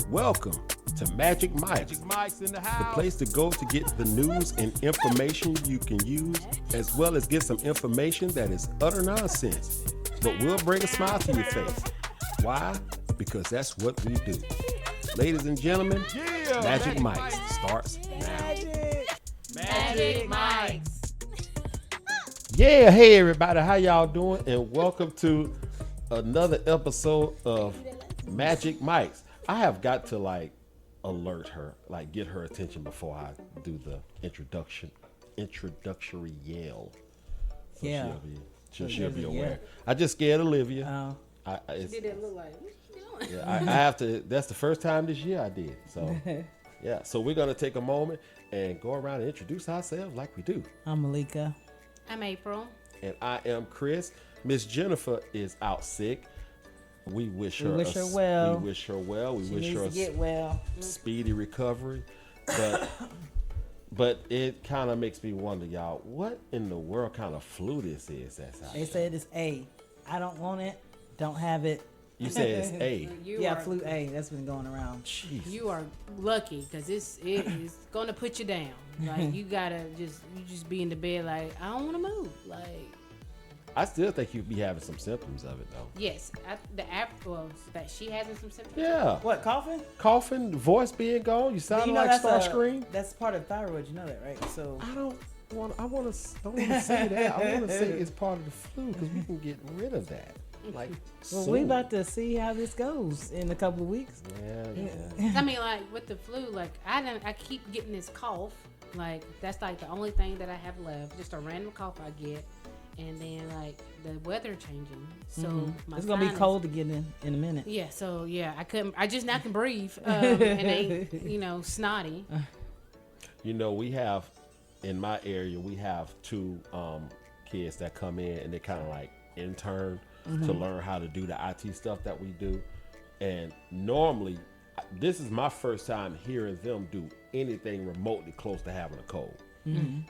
Welcome to M.A.J.C, in the the house. place to go to get the news and information you can use, as well as get some information that is utter nonsense, but will bring a smile to your face. Why? Because that's what we do. Ladies and gentlemen, Magic Mike starts now. Magic Mike's. Yeah, hey everybody, how y'all doing? And welcome to another episode of Magic Mike's. I have got to alert her, get her attention before I do the introductory yell. So Yeah. she'll be aware. I just scared Olivia. Oh. Did it look like? What you doing? Yeah, I have to. That's the first time this year I did. So yeah. So we're gonna take a moment and go around and introduce ourselves like we do. I'm Malika. I'm April. And I am Chris. Miss Jennifer is out sick. We wish her well. We wish her well. We She wish needs her to get well. speedy recovery. But it kind of makes me wonder, y'all, what in the world kind of flu this is that's out They there? said it's A. I don't want it. Don't have it. You said it's A. You are, flu A. That's been going around. Jeez. You are lucky because it is gonna put you down. Like you just be in the bed like I don't want to move. Like I still think you'd be having some symptoms of it, though. yes, that she has some symptoms. Yeah. What, coughing? Coughing, voice being gone. You sound like Starscream. That's part of thyroid. You know that, right? So I don't want to say that. I want to say it's part of the flu because we can get rid of that. Like, well, soon. we about to see how this goes in a couple of weeks. Yeah. I mean, like with the flu, like I keep getting this cough. Like that's like the only thing that I have left. Just a random cough I get. And then like the weather changing, so my It's gonna be sinus- cold again in a minute. Yeah, so yeah, I just now can breathe, and they, snotty. You know, we have in my area, we have two kids that come in and they kind of like intern to learn how to do the IT stuff that we do. And normally, this is my first time hearing them do anything remotely close to having a cold.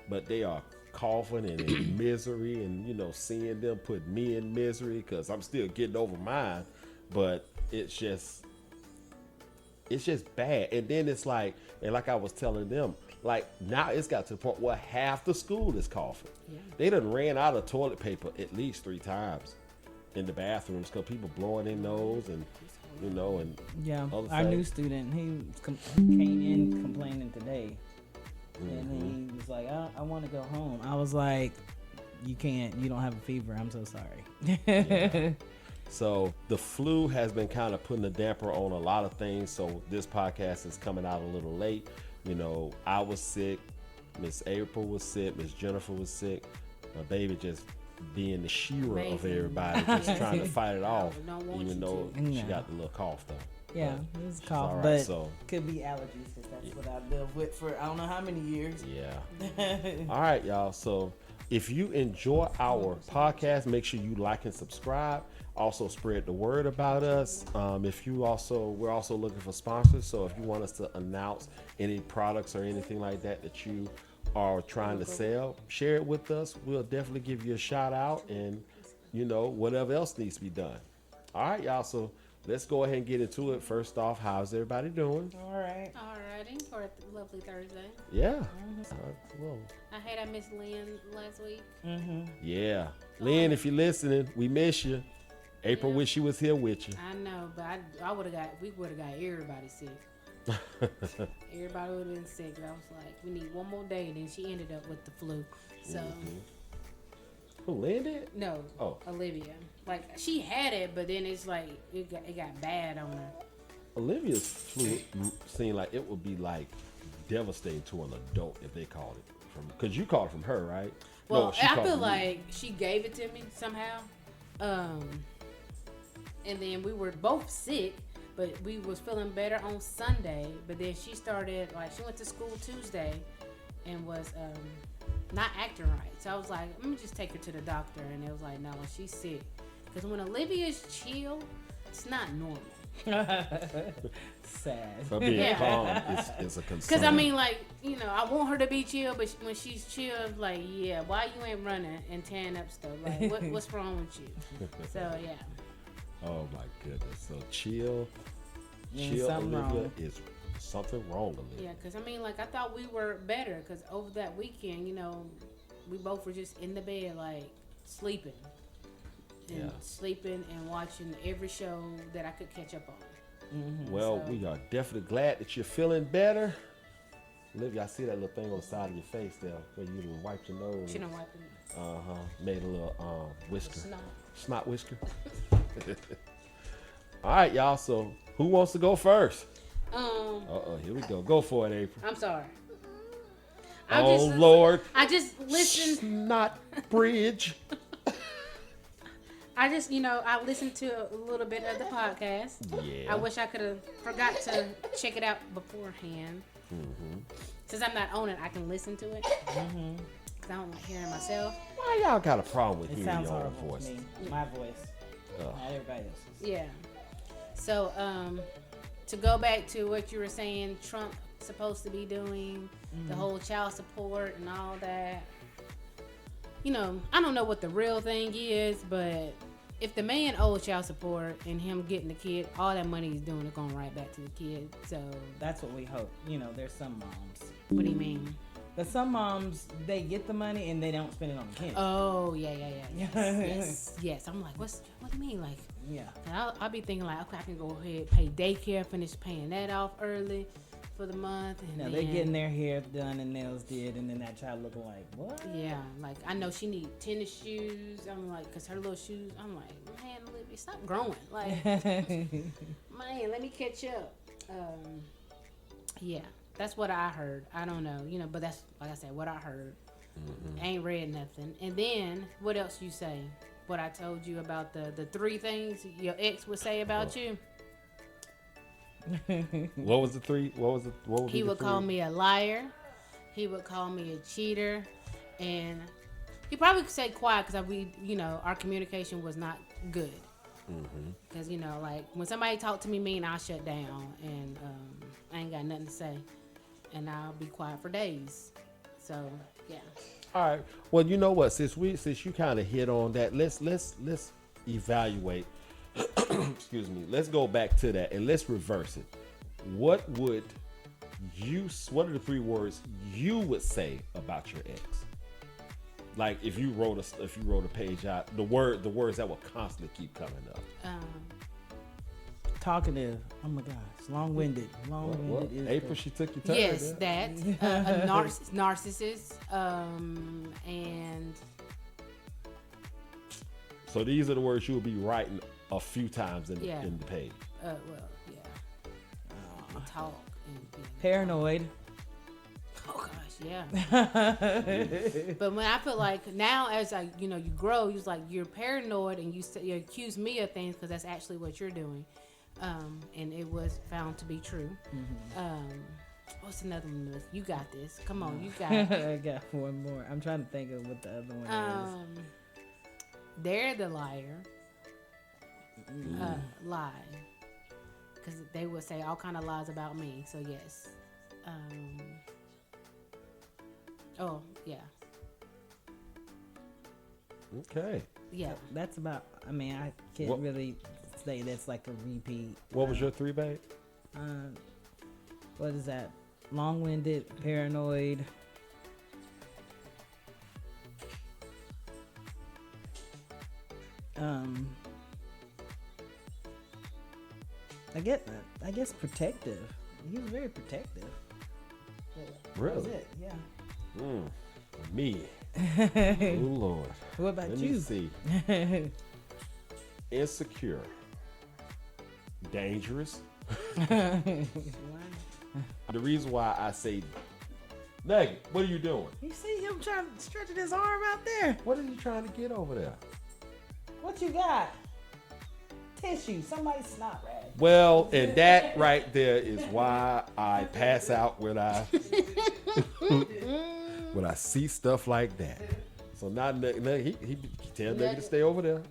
But they are coughing and in misery, and seeing them put me in misery because I'm still getting over mine, but it's just bad. And then it's like I was telling them, like now it's got to the point where half the school is coughing. Yeah. They done ran out of toilet paper at least 3 times in the bathrooms because people blowing their nose and Yeah, other our new things. student, he came in complaining today. And he was like, I want to go home. I was like, you can't. You don't have a fever. I'm so sorry. Yeah. So the flu has been kind of putting a damper on a lot of things. So this podcast is coming out a little late. I was sick. Miss April was sick. Miss Jennifer was sick. My baby just being the Shira of Amazing. everybody, just trying to fight it off, don't want even you though to. she got the little cough though. Yeah, But it was she's cough, all right, but so could be allergies because that's what I've lived with for I don't know how many years. yeah. All right, y'all. So if you enjoy our podcast, make sure you like and subscribe. Also spread the word about us. We're also looking for sponsors. So if you want us to announce any products or anything like that you are trying to sell, share it with us. We'll definitely give you a shout out and whatever else needs to be done. All right, y'all. So let's go ahead and get into it. First off, how's everybody doing? All right. Alrighty, for a lovely Thursday. Yeah. Well, I hate I missed Lynn last week. yeah. Lynn, if you're listening, we miss you. April wish she was here with you. I know, but we would have got everybody sick. Everybody would have been sick. I was like, we need one more day, and then she ended up with the flu. So Who, Lynn did? no, Oh. Olivia. Like she had it, but then it's like it got bad on her. Olivia's flu seemed like it would be like devastating to an adult if they called it from, because you called it from her, right? Well, No, she I called it feel from you. like she gave it to me somehow. And then we were both sick, but we was feeling better on Sunday. But then she started, she went to school Tuesday and was not acting right. So I was like, let me just take her to the doctor. And it was like, no, she's sick. Because when Olivia's chill, it's not normal. Sad. So being Yeah. calm is a concern. Because, I mean, I want her to be chill, but when she's chill, like, yeah, why you ain't running and tearing up stuff? Like, what's wrong with you? So, yeah. Oh my goodness. So chill Chill, something Olivia, wrong. is something wrong, Olivia. Yeah, because I mean, like, I thought we were better because over that weekend, we both were just in the bed, like, sleeping. And sleeping and watching every show that I could catch up on. Mm-hmm. Well, So- we are definitely glad that you're feeling better. Olivia, I see that little thing on the side of your face there where you done wiped your nose. She done wiped it. Made a little whisker. Snot. Snot whisker. All right, y'all. So who wants to go first? Here we go. Go for it, April. I'm sorry. Lord. I just listened. Snot bridge. I just, I listened to a little bit of the podcast. Yeah. I wish I could have forgot to check it out beforehand. Mm-hmm. Since I'm not on it, I can listen to it. Mm-hmm. Because I don't like hearing myself. Why y'all got a problem with It hearing sounds your own horrible voice? to me. My voice. Not everybody else's. Yeah. So, to go back to what you were saying, Trump supposed to be doing, the whole child support and all that. I don't know what the real thing is, but if the man owes child support and him getting the kid, all that money he's doing is going right back to the kid. So That's what we hope. There's some moms. what do you mean? But some moms, they get the money and they don't spend it on the kids. Oh yeah. Yes. I'm like, what do you mean? Like, Yeah. I'll be thinking like, okay, I can go ahead, pay daycare, finish paying that off early for the month, and Now then, they getting their hair done and nails did, and then that child looking like, what? Yeah, like I know she need tennis shoes. I'm like, cause her little shoes. I'm like, man, Olivia, stop growing. Like, man, let me catch up. Yeah, that's what I heard. I don't know, but that's like I said, what I heard. Mm-hmm. Ain't read nothing. And then what else you say? What I told you about the 3 things your ex would say about you. What was the 3? What was He would call me a liar. He would call me a cheater, and he probably could say quiet because our communication was not good. Because like when somebody talk to me mean, I'll shut down and I ain't got nothing to say, and I'll be quiet for days. So yeah. All right. Well, you know what? Since you kind of hit on that, let's evaluate. Excuse me. Let's go back to that and let's reverse it. What are the 3 words you would say about your ex? Like if you wrote a page out, the words that will constantly keep coming up. Talkative. Oh my gosh. Long-winded. Long-winded is April, she took your turn. Yes, there. that a narcissist, and So these are the words you will be writing a few times in the page. talk and be paranoid. oh gosh, yeah. But when I feel like now, as you grow, you're paranoid and you accuse me of things because that's actually what you're doing, and it was found to be true. What's another one? You got this. Come on, you got it. I got one more. I'm trying to think of what the other one is. They're the liar. Lie. Because they would say all kind of lies about me. So yes. Oh yeah. Okay. Yeah. That's about. I mean, I can't really say that's like a repeat. What was your 3, babe? What is that? Long-winded, paranoid. I guess protective. He was very protective. Really? That was it. Yeah. Me. Oh Lord. What about Let you? me see. Insecure. Dangerous. The reason why I say, Megan, what are you doing? You see him trying to stretch his arm out there. What are you trying to get over there? What you got? Tissue. Somebody's snot rag. Well, and that right there is why I pass out when I when I see stuff like that. So now he tell Nugget to stay over there.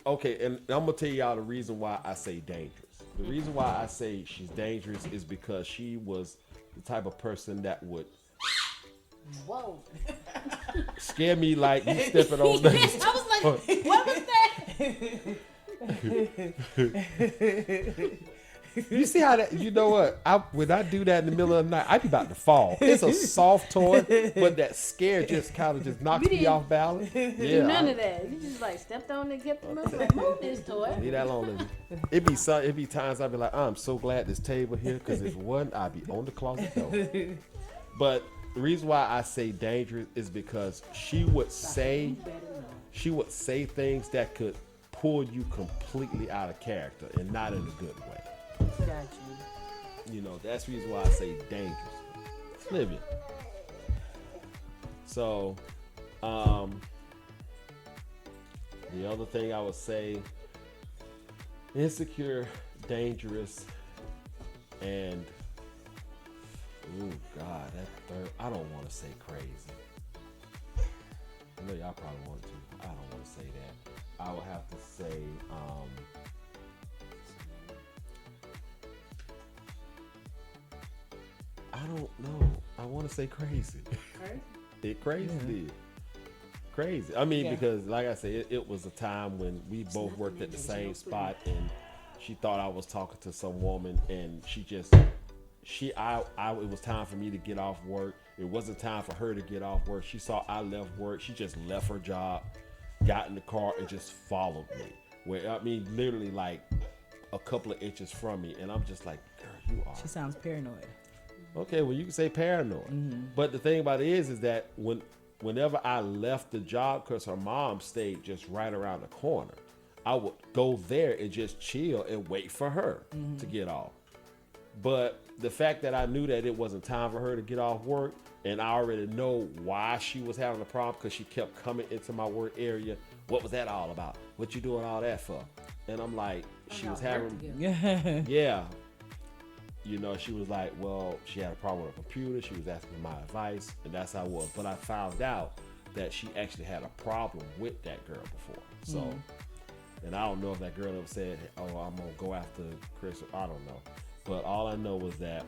Okay, and I'm gonna tell y'all the reason why I say dangerous. The reason why I say she's dangerous is because she was the type of person that would Whoa. scare me like you stepping on Nugget's I was like, what was that? You see how that? You know what? When I do that in the middle of the night, I be about to fall. It's a soft toy, but that scare just kind of just knocks me off balance. Yeah, None of that. You just like stepped on and get like, move this toy. Leave that alone. It be times I be like, I'm so glad this table here, because if it wasn't, I'd be on the closet door. But the reason why I say dangerous is because she would say things that could pull you completely out of character and not in a good way. Got You know, that's the reason why I say dangerous. Olivia. So, the other thing I would say, insecure, dangerous, and God, that third, I don't want to say crazy. I know y'all probably want to. I don't want to say that. I would have to say, I don't know. I want to say crazy. Crazy. Crazy. I mean, because like I said, it was a time when we both worked at the same spot, and she thought I was talking to some woman, and it was time for me to get off work. It wasn't time for her to get off work. She saw I left work. She just left her job, got in the car, and just followed me. Literally like a couple of inches from me, and I'm just like, girl, you are. She sounds paranoid. Okay, well, you can say paranoid. Mm-hmm. But the thing about it is that whenever I left the job, because her mom stayed just right around the corner, I would go there and just chill and wait for her to get off. But the fact that I knew that it wasn't time for her to get off work, and I already know why she was having a problem, because she kept coming into my work area. What was that all about? What you doing all that for? And I'm like, she was having, yeah. You know, she was like, well, she had a problem with her computer. She was asking for my advice, and that's how it was. But I found out that she actually had a problem with that girl before. So, and I don't know if that girl ever said, oh, I'm going to go after Chris. I don't know. But all I know was that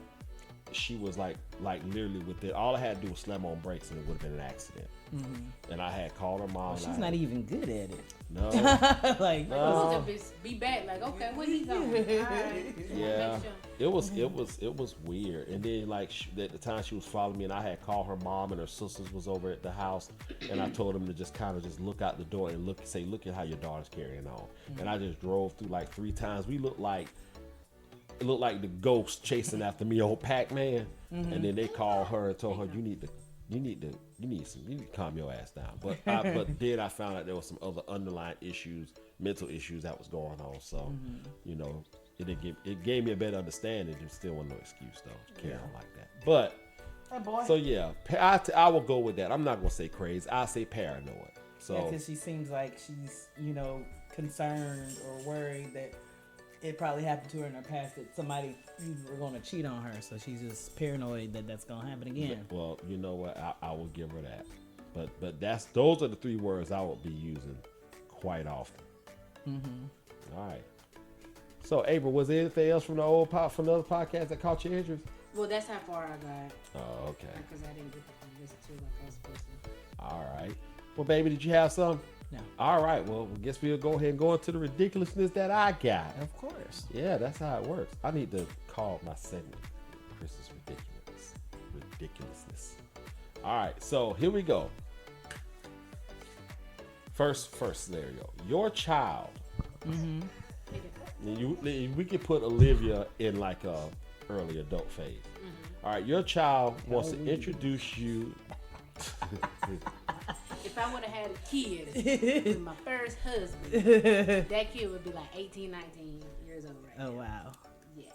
she was like literally with it. All I had to do was slam on brakes, and it would have been an accident. Mm-hmm. And I had called her mom. Well, she's not even good at it. No. Be back. Like, okay, where he going? All right. Yeah. It was weird. And then at the time she was following me, and I had called her mom, and her sisters was over at the house, and I told them to just look out the door and look at how your daughter's carrying on. Mm-hmm. And I just drove through like 3 times. It looked like the ghost chasing after me, old Pac-Man. Mm-hmm. And then they called her and told her, you need to calm your ass down. But then I found out there was some other underlying issues, mental issues that was going on. So, you know, it gave me a better understanding. There still wasn't no excuse though to carry on like that. But so yeah, I will go with that. I'm not gonna say crazy. I'll say paranoid. So because she seems like she's, you know, concerned or worried that it probably happened to her in her past, that somebody were going to cheat on her, so she's just paranoid that that's going to happen again. Well, you know what? I will give her that. But those are the 3 words I will be using quite often. Mm-hmm. All right. So, April, was there anything else from the other podcast that caught your interest? Well, that's how far I got. Oh, okay. Because I didn't get to listen to it like I was supposed to. All right. Well, baby, did you have some? No. All right. Well, I guess we'll go ahead and go into the ridiculousness that I got. Of course. Yeah, that's how it works. I need to call my segment Chris's ridiculousness. All right. So here we go. First scenario. Your child. Mm-hmm. We could put Olivia in like a early adult phase. Mm-hmm. All right. Your child wants to introduce you. If I would have had a kid with my first husband, that kid would be like 18, 19 years old right now. Oh, wow. Yeah,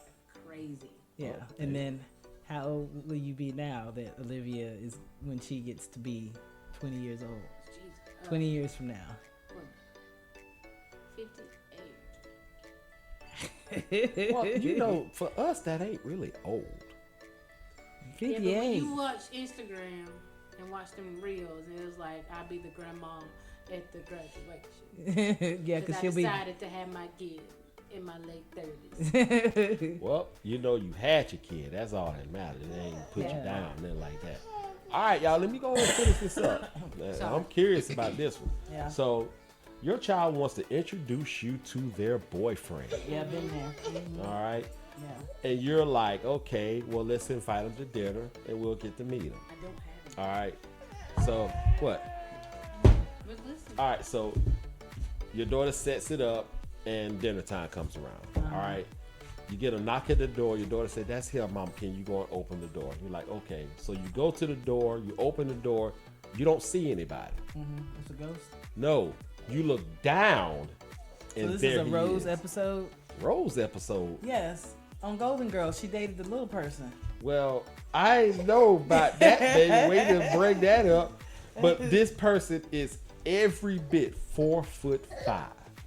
crazy. Yeah, okay. And then how old will you be now that Olivia is when she gets to be 20 years old? Jeez. 20 years from now. 58. Well, you know, for us, that ain't really old. 58. Yeah, but when you watch Instagram and watch them reels, and it was like, I'll be the grandma at the graduation. Yeah, because she'll I be. I decided to have my kid in my late 30s. Well, you know you had your kid. That's all that matters. It ain't put you down, nothing like that. All right, y'all, let me go ahead and finish this up. I'm curious about this one. Yeah. So, Your child wants to introduce you to their boyfriend. Yeah, I've been there. Mhm. All right. Yeah. And you're like, okay, well, let's invite him to dinner and we'll get to meet him. I don't have it. All right. So what? But listen. All right. So your daughter sets it up and dinner time comes around. All right. You get a knock at the door. Your daughter said, that's him, Mom. Can you go and open the door? You're like, okay. So you go to the door. You open the door. You don't see anybody. It's a ghost. No. You look down. So And this there is a he Rose is. episode? Rose episode. Yes. On Golden Girls, she dated the little person. Well, I ain't know about that, baby. Way to bring that up. But this person is every bit 4'5".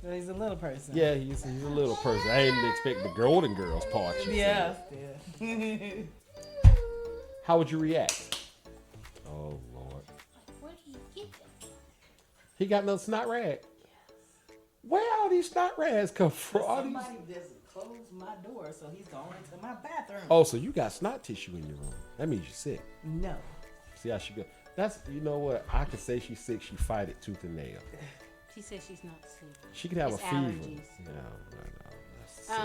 So he's a little person. Yeah, he's a little person. I didn't expect the Golden Girls part. You Yeah. said. How would you react? Oh Lord. Where do you get that? He got no snot rag. Where all these snot rags come from? All these... Somebody just closed my door, so he's going into my bathroom. Oh, so you got snot tissue in your room. That means you're sick. No. See how she go? That's, you know what? I could say she's sick. She fight it tooth and nail. She said she's not sick. She could have It's a fever. allergies. No. That's sick.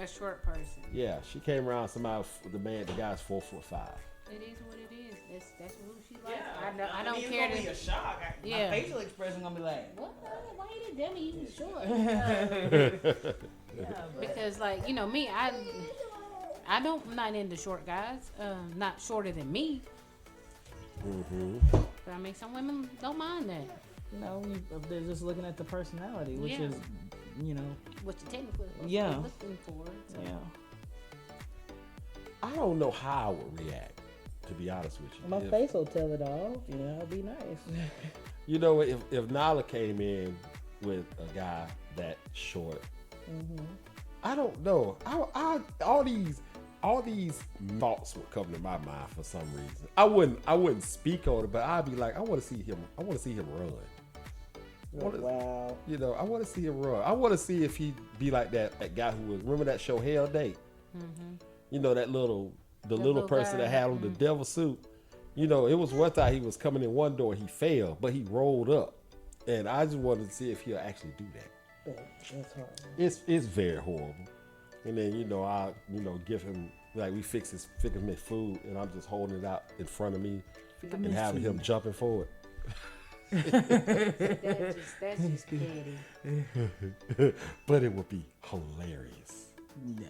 A short person. Yeah, she came around somebody. The guy's 4'5". It is what it is. That's who she likes. I don't care. It's gonna be a shock. Yeah. My facial expression gonna be like, What? Why you didn't tell me you was short? yeah, but Because like me, I'm not into short guys. Not shorter than me. But I mean, some women don't mind that. they're just looking at the personality, which Yeah. is, What you technically Yeah. looking for. So. yeah. I don't know how I would react, to be honest with you. My If- face will tell it all. It'll be nice. You know, if Nala came in with a guy that short, I don't know. All these thoughts would come to my mind for some reason. I wouldn't speak on it, but I'd be like, I want to see him run. Wow. I want to see him run. I want to see if he'd be like that guy who was, remember that show Hell Date? That little person guy. that had on the devil suit. It was one time he was coming in one door, he failed, but he rolled up. And I just wanted to see if he'll actually do that. That's hard. It's very horrible. And then, I give him, like, we fix his food, and I'm just holding it out in front of me and having him jumping forward. That's just petty. But it would be hilarious. No.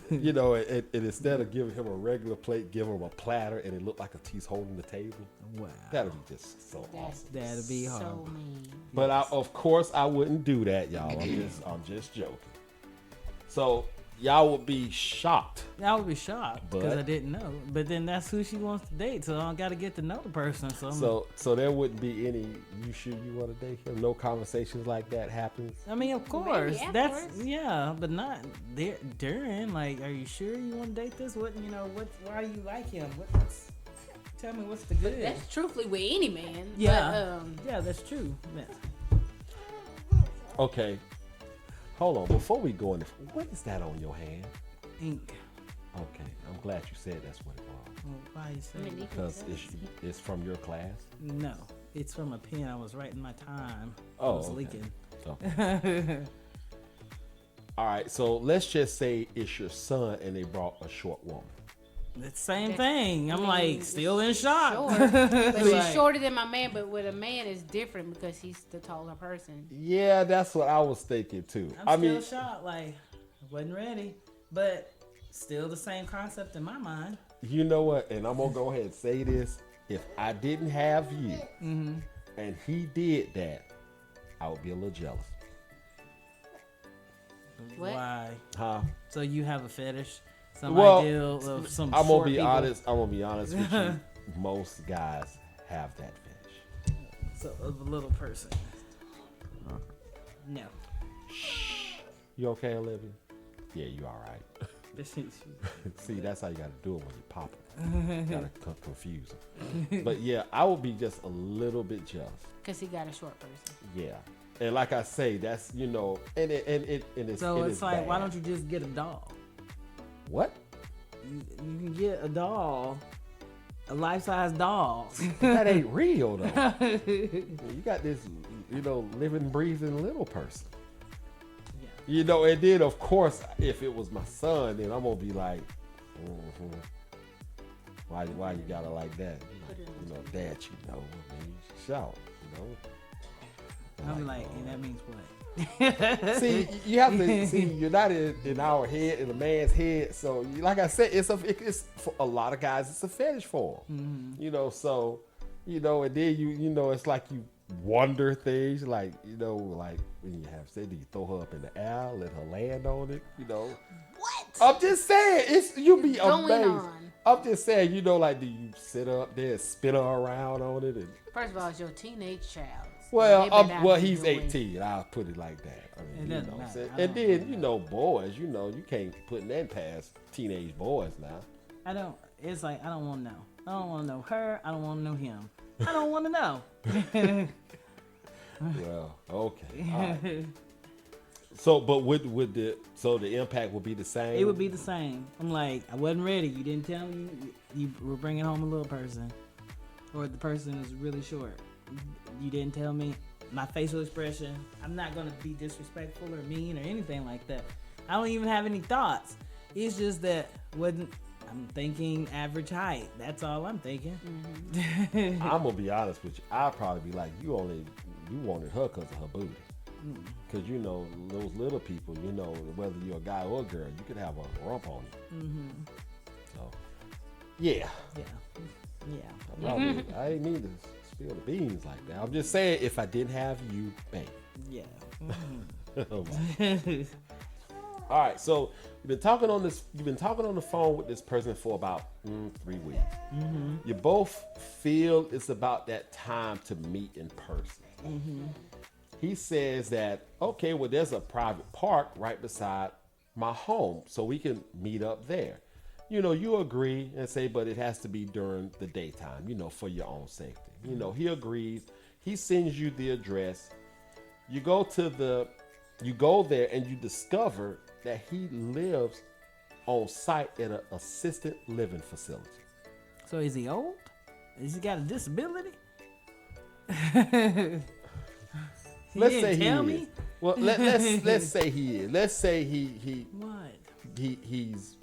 And instead of giving him a regular plate, give him a platter, and it looked like he's holding the table. Wow. That'd be just so awesome. That'd be hard. So mean. But of course, I wouldn't do that, y'all. I'm just joking. So y'all would be shocked. I would be shocked because But- I didn't know. But then that's who she wants to date, so I got to get to know the person. So there wouldn't be any. You sure you want to date him? No conversations like that happens. I mean, of course, Maybe that's afterwards. but not there during. Like, are you sure you want to date this? Why do you like him? Tell me what's the good? That's truthfully with any man. Yeah. But, Yeah, that's true. Okay. Hold on. Before we go in, what is that on your hand? Ink. Okay, I'm glad you said that's what it was. Well, why you say? I mean, Because it's from your class. No, it's from a pen. I was writing my time. Oh, it was okay. leaking. Okay. All right. So let's just say it's your son, and they brought a short woman. It's the same That's- thing. I'm I mean, like still in shock. Short, but she's Like- shorter than my man. But with a man, it's different because he's the taller person. Yeah, that's what I was thinking too. I'm still shocked. Like, wasn't ready, but still the same concept in my mind. You know what? And I'm gonna go ahead and say this: if I didn't have you, and he did that, I would be a little jealous. What? Why? Huh? So you have a fetish? Some Well, ideal of some I'm short gonna be people? honest. I'm gonna be honest with you. Most guys have that fetish. So of a little person. No. You okay, Olivia? Yeah, you all right. See, that's how you gotta do it when you pop it. Gotta confuse them. But yeah, I would be just a little bit jealous. Because he got a short person. Yeah, and like I say, that's and it's So it it's is like, bad. why don't you just get a doll? What? You can get a doll a life-size doll. That ain't real though. You got this, living, breathing little person. Yeah. And then of course, if it was my son, then I'm gonna be like, why you got her like that? Dad, man, you should shout, I'm like, and that means what? See, you have to see. You're not in our head, in a man's head. So, like I said, it's for a lot of guys. It's a fetish for them. Mm-hmm. So, and then it's like you wonder things, like like when you have said, do you throw her up in the air, let her land on it? What? I'm just saying, you'll be Going amazed. on? I'm just saying, like, do you sit her up there and spin her around on it? And, First of all, it's your teenage child. Well, he's 18. I'll put it like that. I mean, It doesn't matter. And then, boys, you can't put that past teenage boys now. It's like, I don't want to know. I don't want to know her. I don't want to know him. I don't want to know. Well, okay. All right. So, but the impact would be the same? It would be the same. I'm like, I wasn't ready. You didn't tell me you were bringing home a little person. Or the person is really short. You didn't tell me my facial expression. I'm not going to be disrespectful or mean or anything like that. I don't even have any thoughts. It's just that I'm thinking average height. That's all I'm thinking. Mm-hmm. I'm going to be honest with you. I'd probably be like, you wanted her because of her booty. Because, those little people, whether you're a guy or a girl, you could have a rump on you. Mm-hmm. So, yeah. I ain't mean to spill the beans like that. I'm just saying, if I didn't have you, babe. Yeah. Oh all right, so you've been talking on the phone with this person for about 3 weeks. Mm-hmm. You both feel it's about that time to meet in person. Mm-hmm. He says that, okay, well, there's a private park right beside my home, so we can meet up there. You agree and say, but it has to be during the daytime, for your own safety. He agrees. He sends you the address. You go there and you discover that he lives on site at an assisted living facility. So is he old? Has he got a disability? Let's say he is. Well, let's say he is. Let's say he What? He's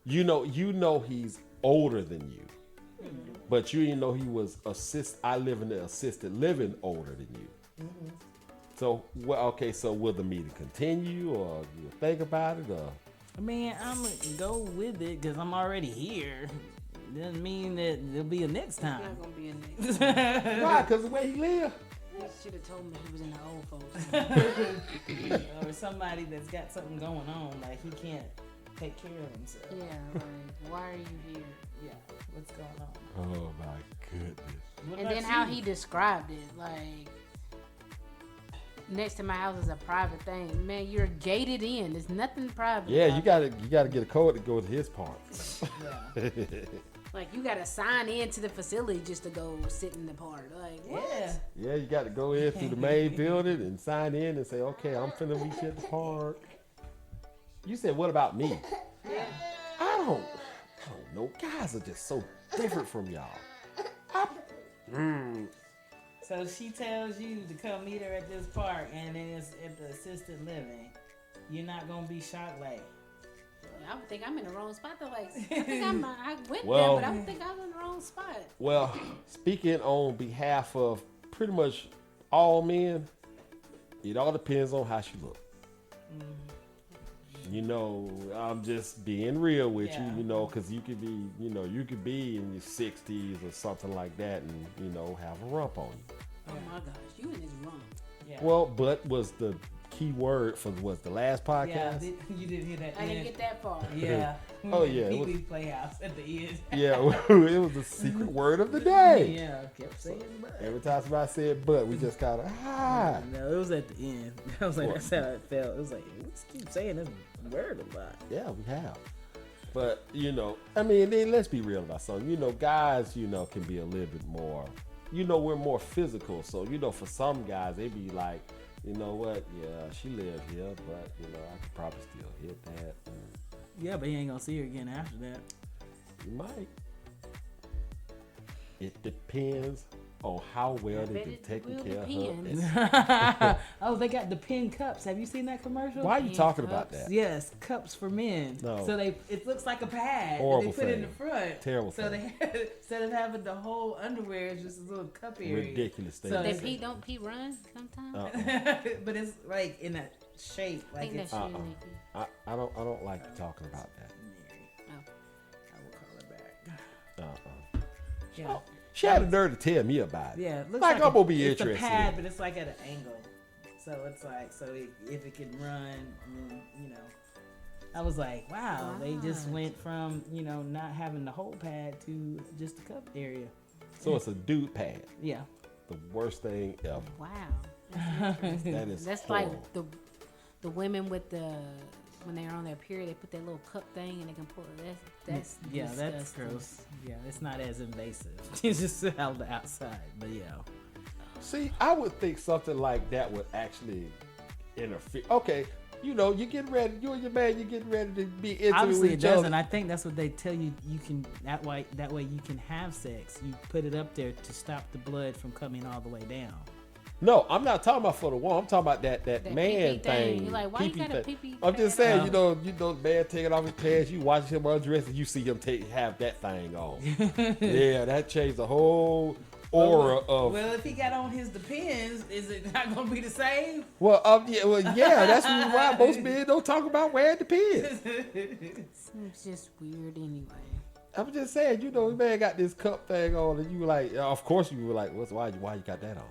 he's older than you, but you didn't know he was I live in the assisted living older than you. Mm-hmm. So so will the meeting continue, or you think about it, or? I mean, I'm gonna go with it because I'm already here. Doesn't mean that there'll be a next time. It's not gonna be a next time. Why? Because the way he live. You should have told me he was in the old folks. Or somebody that's got something going on, like he can't take care of himself. Yeah, like, why are you here? Yeah, what's going on? Oh my goodness. And then how he described it, like, next to my house is a private thing. Man, you're gated in. There's nothing private. Yeah, you gotta get a code to go to his park. Yeah. Like, you gotta sign in to the facility just to go sit in the park. Like, what? Yeah, you got to go in through the main building and sign in and say, okay, I'm finna meet you at the park. You said, what about me? Yeah. I don't know. Guys are just so different from y'all. So she tells you to come meet her at this park, and then it's at the assisted living. You're not gonna be shocked, like. I would think I'm in the wrong spot though. Like, I think I went Well, there, but I would think I'm in the wrong spot. Well, speaking on behalf of pretty much all men, it all depends on how she look. I'm just being real with you, because you could be, you could be in your 60s or something like that, and have a rump on you. Oh my gosh, you in this wrong. Yeah. Well, but was the key word for the last podcast? Yeah, you didn't hear that. I didn't get that far. Yeah. Oh yeah. Pee-wee's Playhouse at the end. Yeah, it was the secret word of the day. Yeah, kept saying but. Every time somebody said but, we just kind of No, it was at the end. I was like, that's how it felt. It was like, let's keep saying this word a lot. Yeah, we have. But then let's be real about something. Guys, can be a little bit more. We're more physical. So for some guys, they be like, you know what? Yeah, she lives here, but I could probably still hit that. Yeah, but he ain't gonna see her again after that. You might. It depends on how well I they've bet been it taking will care of depend. her. Oh, they got the pen cups. Have you seen that commercial? Why are you Pen talking about cups. that? Yes, cups for men. No. So it looks like a pad. Horrible that they put it in thing. the front. Terrible So thing. they instead of having the whole underwear, it's just a little cup area. Ridiculous thing. So They it's- pee, don't pee run sometimes? But it's like in a shape, I like think it's. that's you, Uh-uh. Nikki. I don't like you talking about that. Mary. Oh. I will call her back. Uh-uh. Yeah. She had the nerve to tell me about it. Yeah, it looks Like, I'm gonna be it's interested a pad, in it. but it's like at an angle. So it's like, if it can run, then, I was like, wow, they just What? went from, not having the whole pad to just the cup area. So it's a dude pad. Yeah. The worst thing ever. Wow. That's interesting. That is That's horrible. like the women with when they're on their period, they put that little cup thing and they can pull it. That's Yeah, that's disgusting. gross. Yeah, it's not as invasive. It's just out the outside, but yeah. See, I would think something like that would actually interfere. Okay, you get ready. You and your man, you get ready to be intimate Obviously, with it each doesn't. other. I think that's what they tell you. You can that way you can have sex. You put it up there to stop the blood from coming all the way down. No, I'm not talking about for the woman. I'm talking about that That man pee-pee thing. You're like, why you pee-pee got a thing. pee-pee I'm just pad saying, on? man taking off his pants, you watch him undress, and you see him have that thing on. Yeah, that changed the whole aura of. Well, if he got on his Depends, is it not gonna be the same? Yeah, that's why most men don't talk about wearing the pins. Seems just weird anyway. I'm just saying, the man got this cup thing on, and you were like, of course you were like, why you got that on?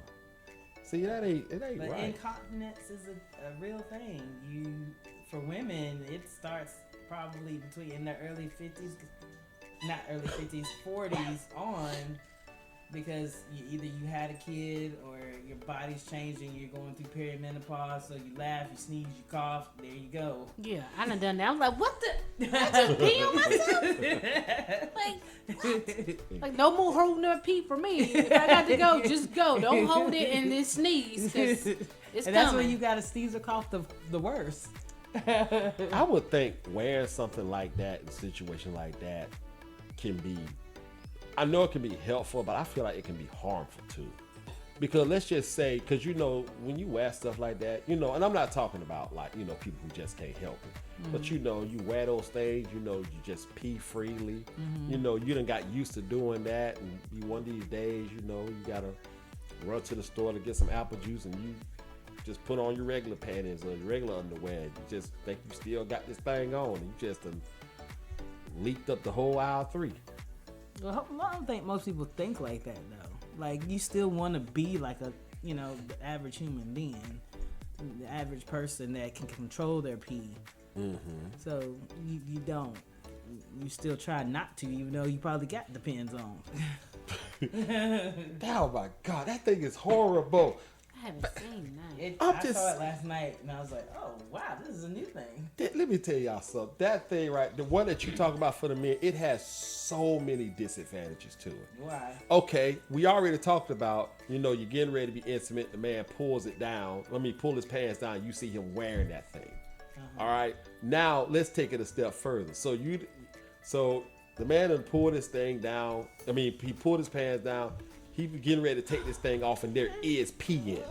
See, it ain't But right. incontinence is a real thing. For women, it starts probably in the early 50s, not early 50s, 40s on, because either you had a kid or your body's changing, you're going through perimenopause, so you laugh, you sneeze, you cough, there you go. Yeah, I done done that. I was like, what the? I just pee on myself? Like, what? Like, no more holding up pee for me. If I got to go, just go. Don't hold it and then sneeze, because it's And that's coming. when you got to sneeze or cough the worst. I would think wearing something like that in a situation like that can be, I know it can be helpful, but I feel like it can be harmful too. Because let's just say, because when you wear stuff like that, and I'm not talking about like, people who just can't help it. But you wear those things, you just pee freely. You done got used to doing that, and one of these days, you gotta run to the store to get some apple juice, and you just put on your regular panties or your regular underwear. You just think you still got this thing on, and you just done leaked up the whole aisle 3. Well, I don't think most people think like that though. Like, you still want to be like the average human being, the average person that can control their pee. So you don't. You still try not to, even though you probably got Depends on. Oh my God, that thing is horrible. I haven't seen that. I saw it last night and I was like, oh wow, this is a new thing. Let me tell y'all something. That thing the one that you talk about for the men, it has so many disadvantages to it. Why? Okay, we already talked about, you're getting ready to be intimate. The man pulls it down. Pull his pants down. You see him wearing that thing. All right. Now let's take it a step further. So the man done pulled this thing down. He pulled his pants down. He was getting ready to take this thing off, and there is pee in it.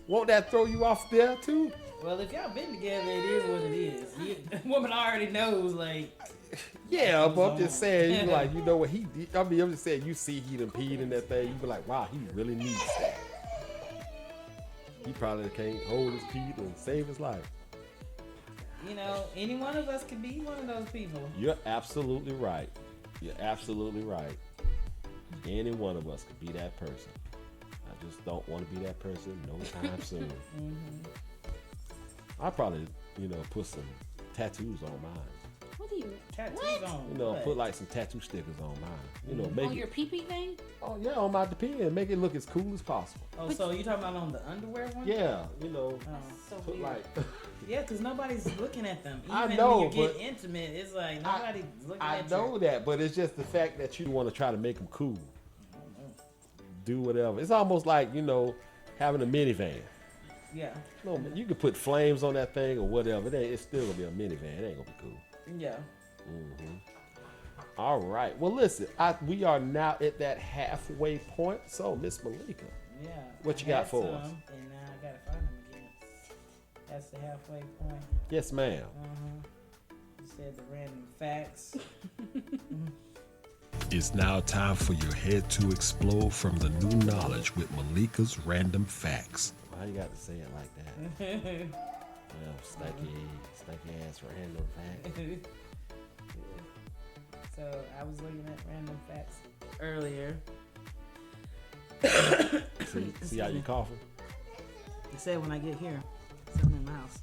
Won't that throw you off there too? Well, if y'all been together, it is what it is. The woman already knows, like. Yeah, but I'm just saying, what he did. I'm just saying, you see he done peed in that thing, you be like, wow, he really needs that. He probably can't hold his pee to save his life. Any one of us could be one of those people. You're absolutely right. You're absolutely right. Any one of us could be that person. I just don't want to be that person no time soon. I probably, put some tattoos on mine. What do you? Tattoos What? on. Put like some tattoo stickers on mine. Make On it. your pee-pee thing? Oh yeah, on my Depend. Make it look as cool as possible. Oh, so you talking about on the underwear one? Yeah, Oh. So put weird. like. Yeah, because nobody's looking at them. Even I know, when you get but intimate, it's like nobody's looking I at know you. that, but it's just the fact that you want to try to make them cool. Do whatever. It's almost like, having a minivan. Yeah. No, you could put flames on that thing or whatever. It's still gonna be a minivan. It ain't gonna be cool. Yeah. All right. Well, listen, we are now at that halfway point. So, Miss Malika, Yeah. what you I got had for some, us? And now I gotta find them again. That's the halfway point. Yes, ma'am. You said the random facts. It's now time for your head to explode from the new knowledge with Malika's random facts. Why you got to say it like that? Well, stucky ass random fact. So I was looking at random facts earlier. See how you coughing? It said when I get here, something in my house.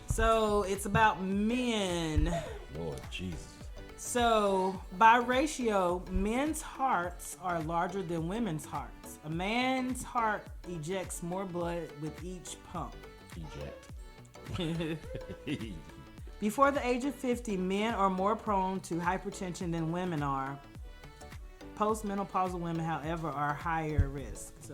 So it's about men. Lord Jesus. So by ratio, men's hearts are larger than women's hearts. A man's heart ejects more blood with each pump. Eject. Before the age of 50, men are more prone to hypertension than women are. Postmenopausal women, however, are higher risk. So,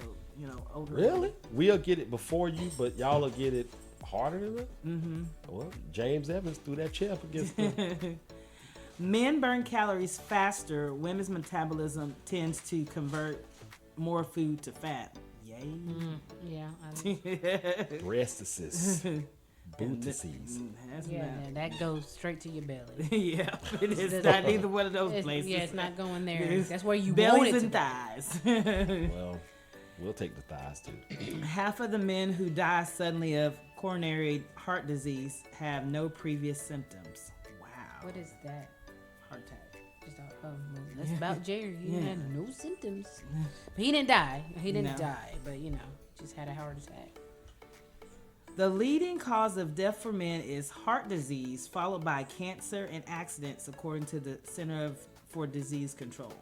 older. Really? We'll get it before you, but y'all will get it harder than us? Mm-hmm. Well, James Evans threw that chip against them. Men burn calories faster. Women's metabolism tends to convert more food to fat. Yay. Yeah. Breastises. Bootices. That goes straight to your belly. Yeah, it's not either one of those places. Yeah, it's not going there. That's where you bellies want it and thighs. Well, we'll take the thighs too. Half of the men who die suddenly of coronary heart disease have no previous symptoms. Wow. What is that? Heart attack. That's about Jerry. He had no symptoms. But he didn't die. But just had a heart attack. The leading cause of death for men is heart disease, followed by cancer and accidents, according to the Center for Disease Control.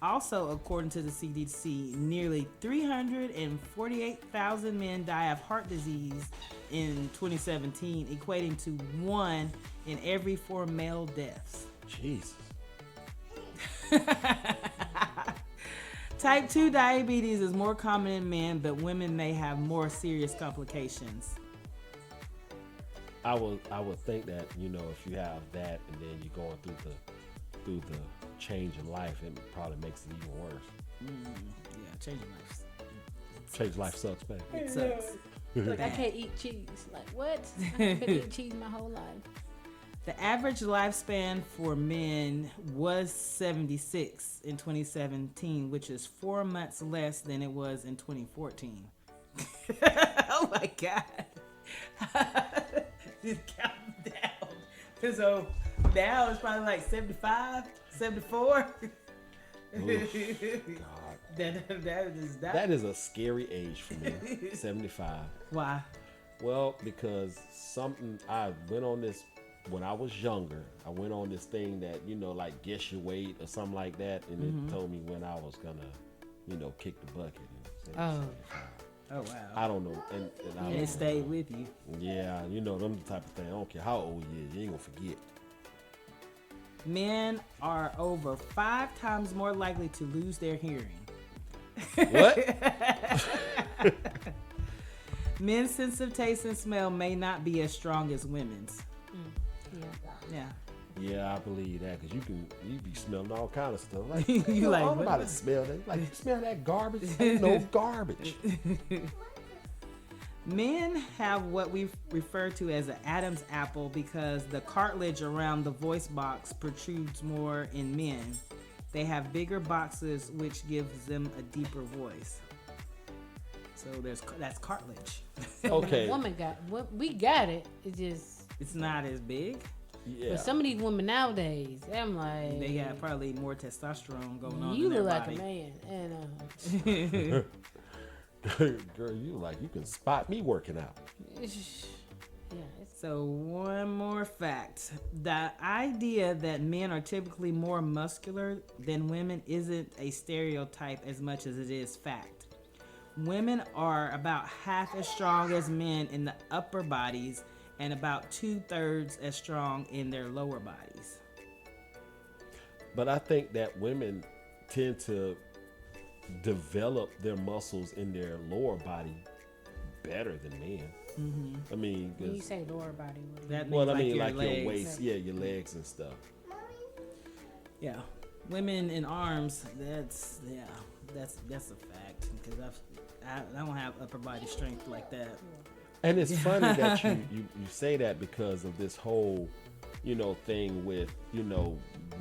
Also, according to the CDC, nearly 348,000 men die of heart disease in 2017, equating to 1 in every 4 male deaths. Jesus. Type 2 diabetes is more common in men, but women may have more serious complications. I would think that, if you have that and then you're going through the change in life, it probably makes it even worse. Yeah, Change life sucks, man. It sucks. Like, I can't eat cheese. Like, what? I've been eating cheese my whole life. The average lifespan for men was 76 in 2017, which is 4 months less than it was in 2014. Oh my God. Just count down. So now it's probably like 75, 74. That is a scary age for me. 75. Why? Well, because I went on this when I was younger. I went on this thing that, like guess your weight or something like that, and it told me when I was gonna, kick the bucket. Oh wow. I don't know, and it stayed with you. Yeah, them type of thing. I don't care how old you is, you ain't gonna forget. Men are over 5 times more likely to lose their hearing. What? Men's sense of taste and smell may not be as strong as women's. Yeah. Yeah, I believe that, because you be smelling all kind of stuff. Like, you like, I'm about to smell that. Like, you smell that garbage? Ain't no garbage. Men have what we refer to as an Adam's apple because the cartilage around the voice box protrudes more in men. They have bigger boxes, which gives them a deeper voice. So that's cartilage. Okay. The woman we got it. It's not as big. Yeah. But some of these women nowadays, I'm like, they got probably more testosterone going on. You in their look like body. a man, and Girl, you can spot me working out. So one more fact. The idea that men are typically more muscular than women isn't a stereotype as much as it is fact. Women are about half as strong as men in the upper bodies and about 2/3 as strong in their lower bodies. But I think that women tend to develop their muscles in their lower body better than men. Mm-hmm. I mean, when you say lower body, that well, means I mean, your like legs. your waist, yeah, your legs and stuff. Yeah, women in arms. That's a fact because I don't have upper body strength like that. And it's funny that you say that because of this whole, thing with,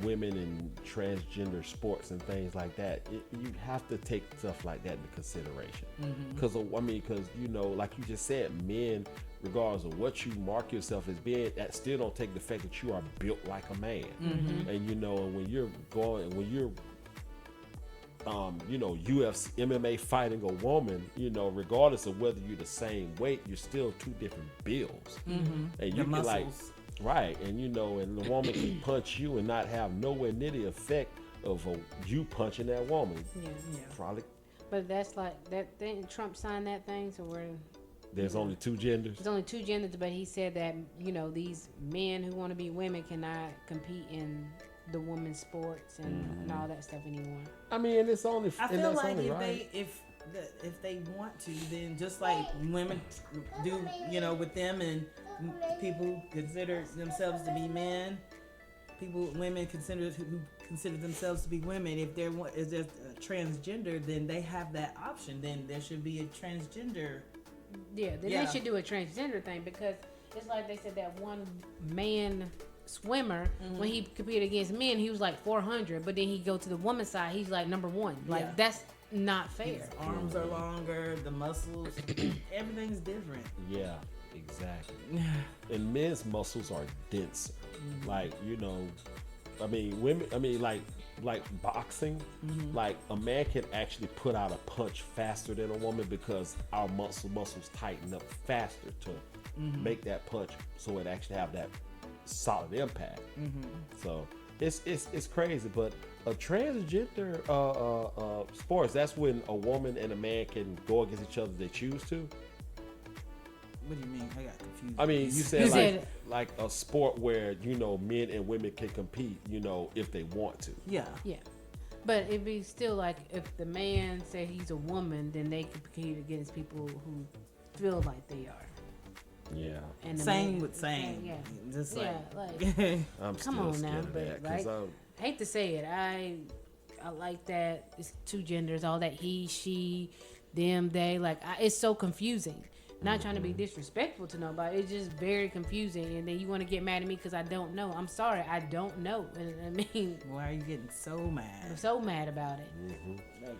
women in transgender sports and things like that. You have to take stuff like that into consideration. Because, like you just said, men, regardless of what you mark yourself as being, that still don't take the fact that you are built like a man. And, when you're UFC, MMA fighting a woman, regardless of whether you're the same weight, you're still two different builds. And you can right. And, and the woman can punch you and not have nowhere near the effect of you punching that woman. Yeah. Probably. But that's like that thing. Trump signed that thing, so there's only two genders. There's only two genders, but he said that these men who want to be women cannot compete in the women's sports and all that stuff anymore. I mean, it's only. I feel like if they want to, then just like women do, with them, and people consider themselves to be men. Women who consider themselves to be women. If they're transgender, then they have that option. Then there should be a transgender. Yeah, they should do a transgender thing because it's like they said that one man swimmer when he competed against men, he was like 400, but then he go to the woman's side, he's like number 1. Like that's not fair. His arms are longer, the muscles, everything's different. Yeah, exactly. And men's muscles are denser. Like women. Like boxing, like a man can actually put out a punch faster than a woman because our muscles tighten up faster to make that punch, so it actually have that solid impact. So it's crazy. But a transgender sports, that's when a woman and a man can go against each other if they choose to. What do you mean? I got confused. I mean, you said like a sport where men and women can compete, if they want to. Yeah. But it'd be still like if the man said he's a woman, then they can compete against people who feel like they are. Yeah. And same with same. Yeah. Just I'm come on now, but right? I hate to say it, I like that it's two genders, all that he, she, them, they. It's so confusing. Not trying to be disrespectful to nobody. It's just very confusing. And then you want to get mad at me because I don't know. I'm sorry, I don't know. And I mean, why are you getting so mad? I'm so mad about it.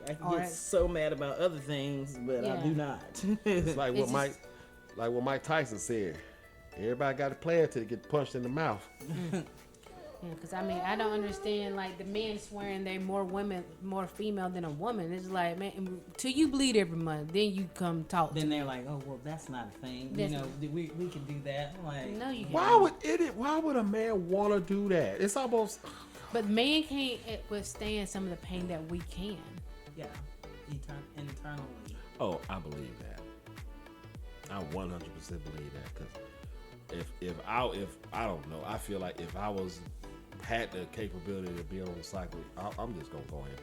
I can get so mad about other things, but I do not. It's like what Mike Tyson said. Everybody got a plan until they get punched in the mouth. Yeah, because I don't understand the men swearing they're more female than a woman. It's like, man, till you bleed every month, then you come talk. Then they're like, oh well, that's not a thing. We can do that. I'm like, no, you can't. Why would a man want to do that? It's almost. But man can't withstand some of the pain that we can. Yeah, internally. Oh, I believe that. I 100% believe that because if I don't know, I feel like if I had the capability to be on the cycle, I'm just gonna go ahead.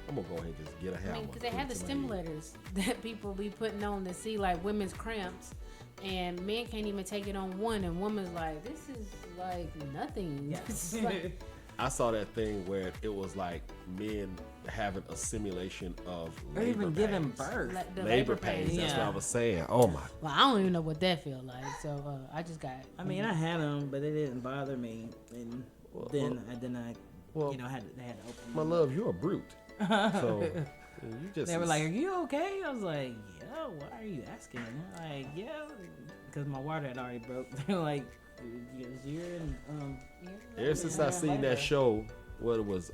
I'm gonna go ahead and just get a hammer. Because they have the stimulators that people be putting on to see women's cramps, and men can't even take it on one, and women's like, this is like nothing. Yeah. I saw that thing where it was like men having a simulation of or labor even pains. giving birth. Labor pains. That's what I was saying. Oh my. Well, I don't even know what that feel like. So I just got. I mean, I had them, but it didn't bother me. And then I had to open. My love, you're a brute. So you just. They were like, "Are you okay?" I was like, "Yeah." Why are you asking? I'm like, "Yeah," because my water had already broke. They're like, "You're in." Ever since I seen that show, what it was,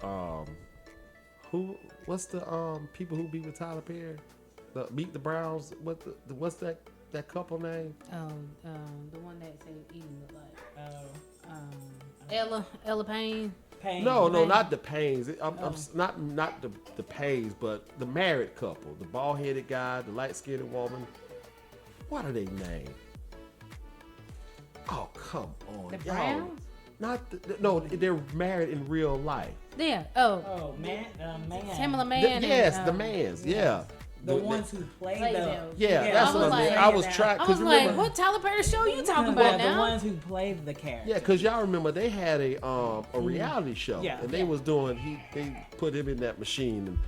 what's the people who be with Tyler Perry, Meet the Browns? What's that couple name? The one that say Eden look like. Ella Payne. No, not the Paynes. I'm not the Paynes, but the married couple, the bald-headed guy, the light-skinned woman. What are they named? Oh, come on, The y'all. Browns? No, they're married in real life. Yeah. Oh, man. Tamala Man. The Mans. Yeah. The ones who play them. Yeah, that's what I meant. I was trying. I was like, what Tyler Perry show you talking about now? The ones who play the character. Yeah, because y'all remember they had a reality show. Yeah. And they was doing, they put him in that machine. And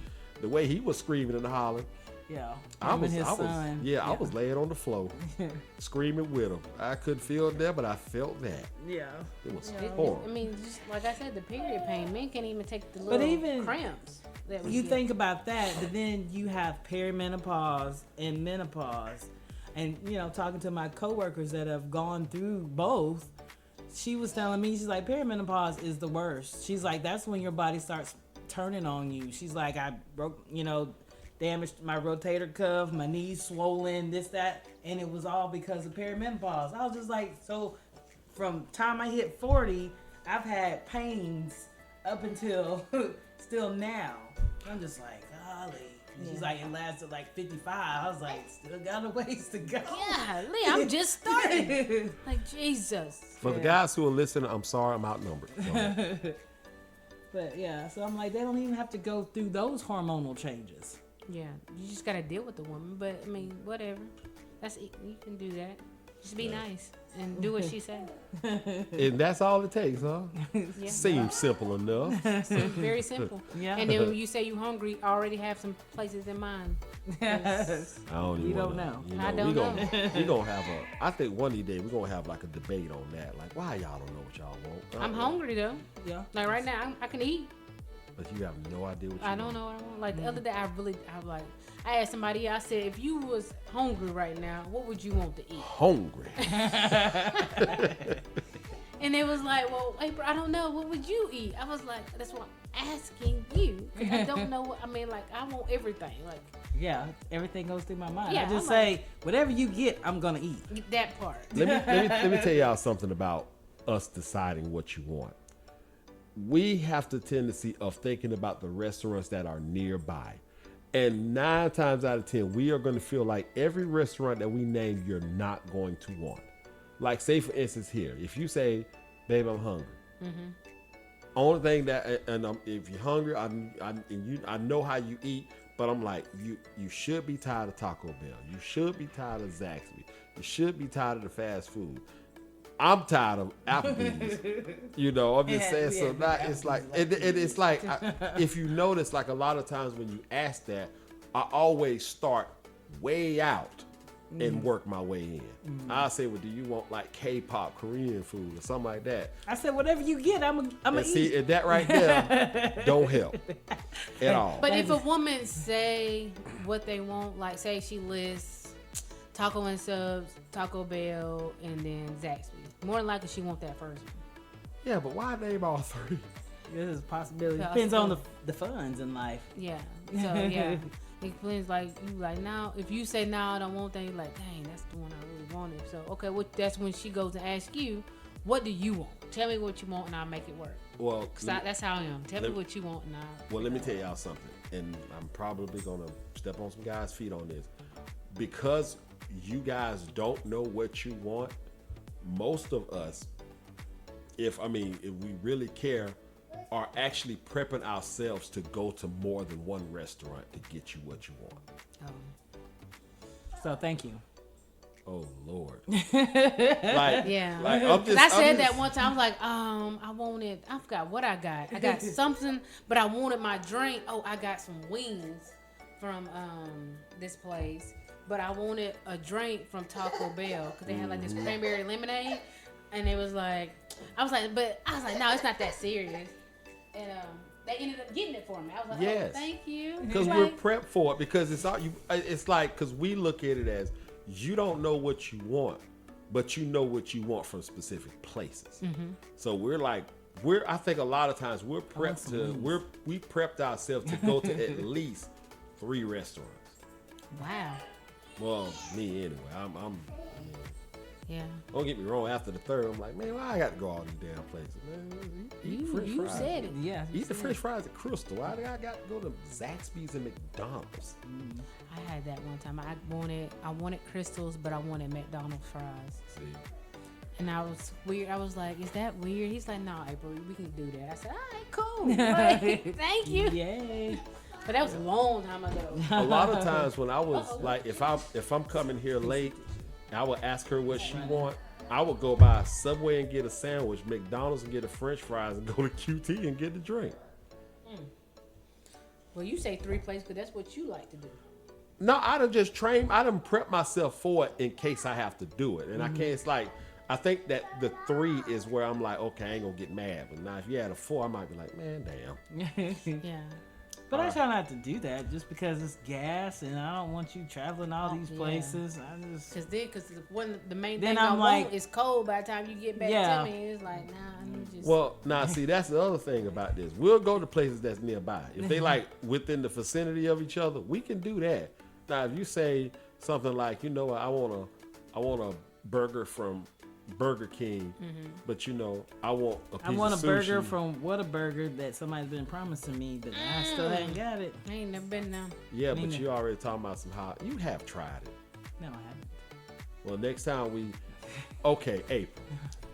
the way he was screaming and hollering. Yeah. I was laying on the floor, screaming with him. I couldn't feel that, but I felt that. Yeah. It was horrible. I mean, just like I said, the period pain, men can't even take the little cramps. You think about that, but then you have perimenopause and menopause. And, talking to my coworkers that have gone through both, she was telling me, she's like, perimenopause is the worst. She's like, that's when your body starts turning on you. She's like, I broke, damaged my rotator cuff, my knees swollen, this, that, and it was all because of perimenopause. I was just like, so from time I hit 40, I've had pains up until still now. I'm just like, golly. And she's like, it lasted like 55. I was like, still got a ways to go. Yeah, Lee, I'm just starting. Like, Jesus. For the guys who are listening, I'm sorry, I'm outnumbered. But yeah, so I'm like, they don't even have to go through those hormonal changes. Yeah, you just gotta deal with the woman. But I mean, whatever. You can do that. Just be nice and do what she said. And that's all it takes, huh? Yeah. Seems simple enough. Very simple. Yeah. And then when you say you hungry, I already have some places in mind. I don't even don't know. I don't know. We're gonna have I think one of these days we're gonna have like a debate on that. Like, why y'all don't know what y'all want? I'm hungry though. Yeah. Like right now, I can eat. But you have no idea what you want. I don't know what I want. Like the other day, I asked somebody, I said, if you was hungry right now, what would you want to eat? Hungry. And they was like, well, April, I don't know. What would you eat? I was like, that's what I'm asking you. 'Cause I don't know what, I mean, like, I want everything. Like, yeah, everything goes through my mind. Yeah, I just I'm say, like, whatever you get, I'm going to eat. that part. Let me tell y'all something about us deciding what you want. We have the tendency of thinking about the restaurants that are nearby. And 9 times out of 10, we are going to feel like every restaurant that we name, you're not going to want. Like, say, for instance, here, if you say, babe, I'm hungry. Mm-hmm. Only thing that, if you're hungry, I know how you eat, but I'm like, you should be tired of Taco Bell. You should be tired of Zaxby's. You should be tired of the fast food. I'm tired of Applebee's. I'm just saying. So now it's like, it's like, if you notice, like a lot of times when you ask that, I always start way out and work my way in. I say, well, do you want like K-pop, Korean food or something like that? I said, whatever you get, I'm gonna eat. See, that right there don't help at all. But if a woman say what they want, like say she lists Taco and Subs, Taco Bell, and then Zaxby's, more than likely she want that first one. Yeah, but why name all 3? There's a possibility. Depends on the funds in life. Yeah. So yeah, it depends. Like you like now. If you say no, I don't want that. You're like, dang, that's the one I really wanted. So okay, that's when she goes to ask you, what do you want? Tell me what you want, and I'll make it work. Well, that's how I am. Tell me what you want, and I'll. Well, let me tell y'all something, and I'm probably gonna step on some guys' feet on this, because you guys don't know what you want. Most of us, if we really care, are actually prepping ourselves to go to more than one restaurant to get you what you want. So thank you. Oh Lord. Yeah. Like, I said that one time. I was like, I forgot what I got. I got something, but I wanted my drink. Oh, I got some wings from this place. But I wanted a drink from Taco Bell because they had like this cranberry lemonade, and it was like, I was like, no, it's not that serious, and they ended up getting it for me. I was like, yes. Oh, thank you, because we're prepped for it. Because it's all you. It's like, because we look at it as you don't know what you want, but you know what you want from specific places. Mm-hmm. So I think a lot of times we're prepped we prepped ourselves to go to at least 3 restaurants. Wow. Well, me anyway. I'm yeah. Don't get me wrong. After the 3rd, I'm like, man, why I got to go all these damn places, man? Eat French you fries. said it. Yeah. Eat the French fries at Crystal. Why do I got to go to Zaxby's and McDonald's? I had that one time. I wanted Crystals, but I wanted McDonald's fries. See. And I was weird. I was like, is that weird? He's like, no, April, we can do that. I said, all right, cool. Like, thank you. Yay. But that was a long time ago. A lot of times when I was like, if I'm coming here late, I would ask her what she want. I would go by Subway and get a sandwich, McDonald's and get a French fries, and go to QT and get the drink. Well, you say 3 plates, but that's what you like to do. No, I done prep myself for it in case I have to do it. And I can't, it's like, I think that the 3 is where I'm like, okay, I ain't gonna get mad. But now if you had a 4, I might be like, man, damn. Yeah. But I try not to do that just because it's gas and I don't want you traveling all these places. I just Because the main Then thing I'm I like- want is cold by the time you get back to me. It's like, nah, I'm just. Well, now see, that's the other thing about this. We'll go to places that's nearby. If they like within the vicinity of each other, we can do that. Now, if you say something like, you know what, I want a burger from Burger King, but you know, I want a piece I want a of burger sushi. from Whataburger that somebody's been promising me, but I still haven't got it. I ain't never been there. Yeah, Me but neither. you already talking about some hot. You have tried it. No, I haven't. Well, next time okay, April.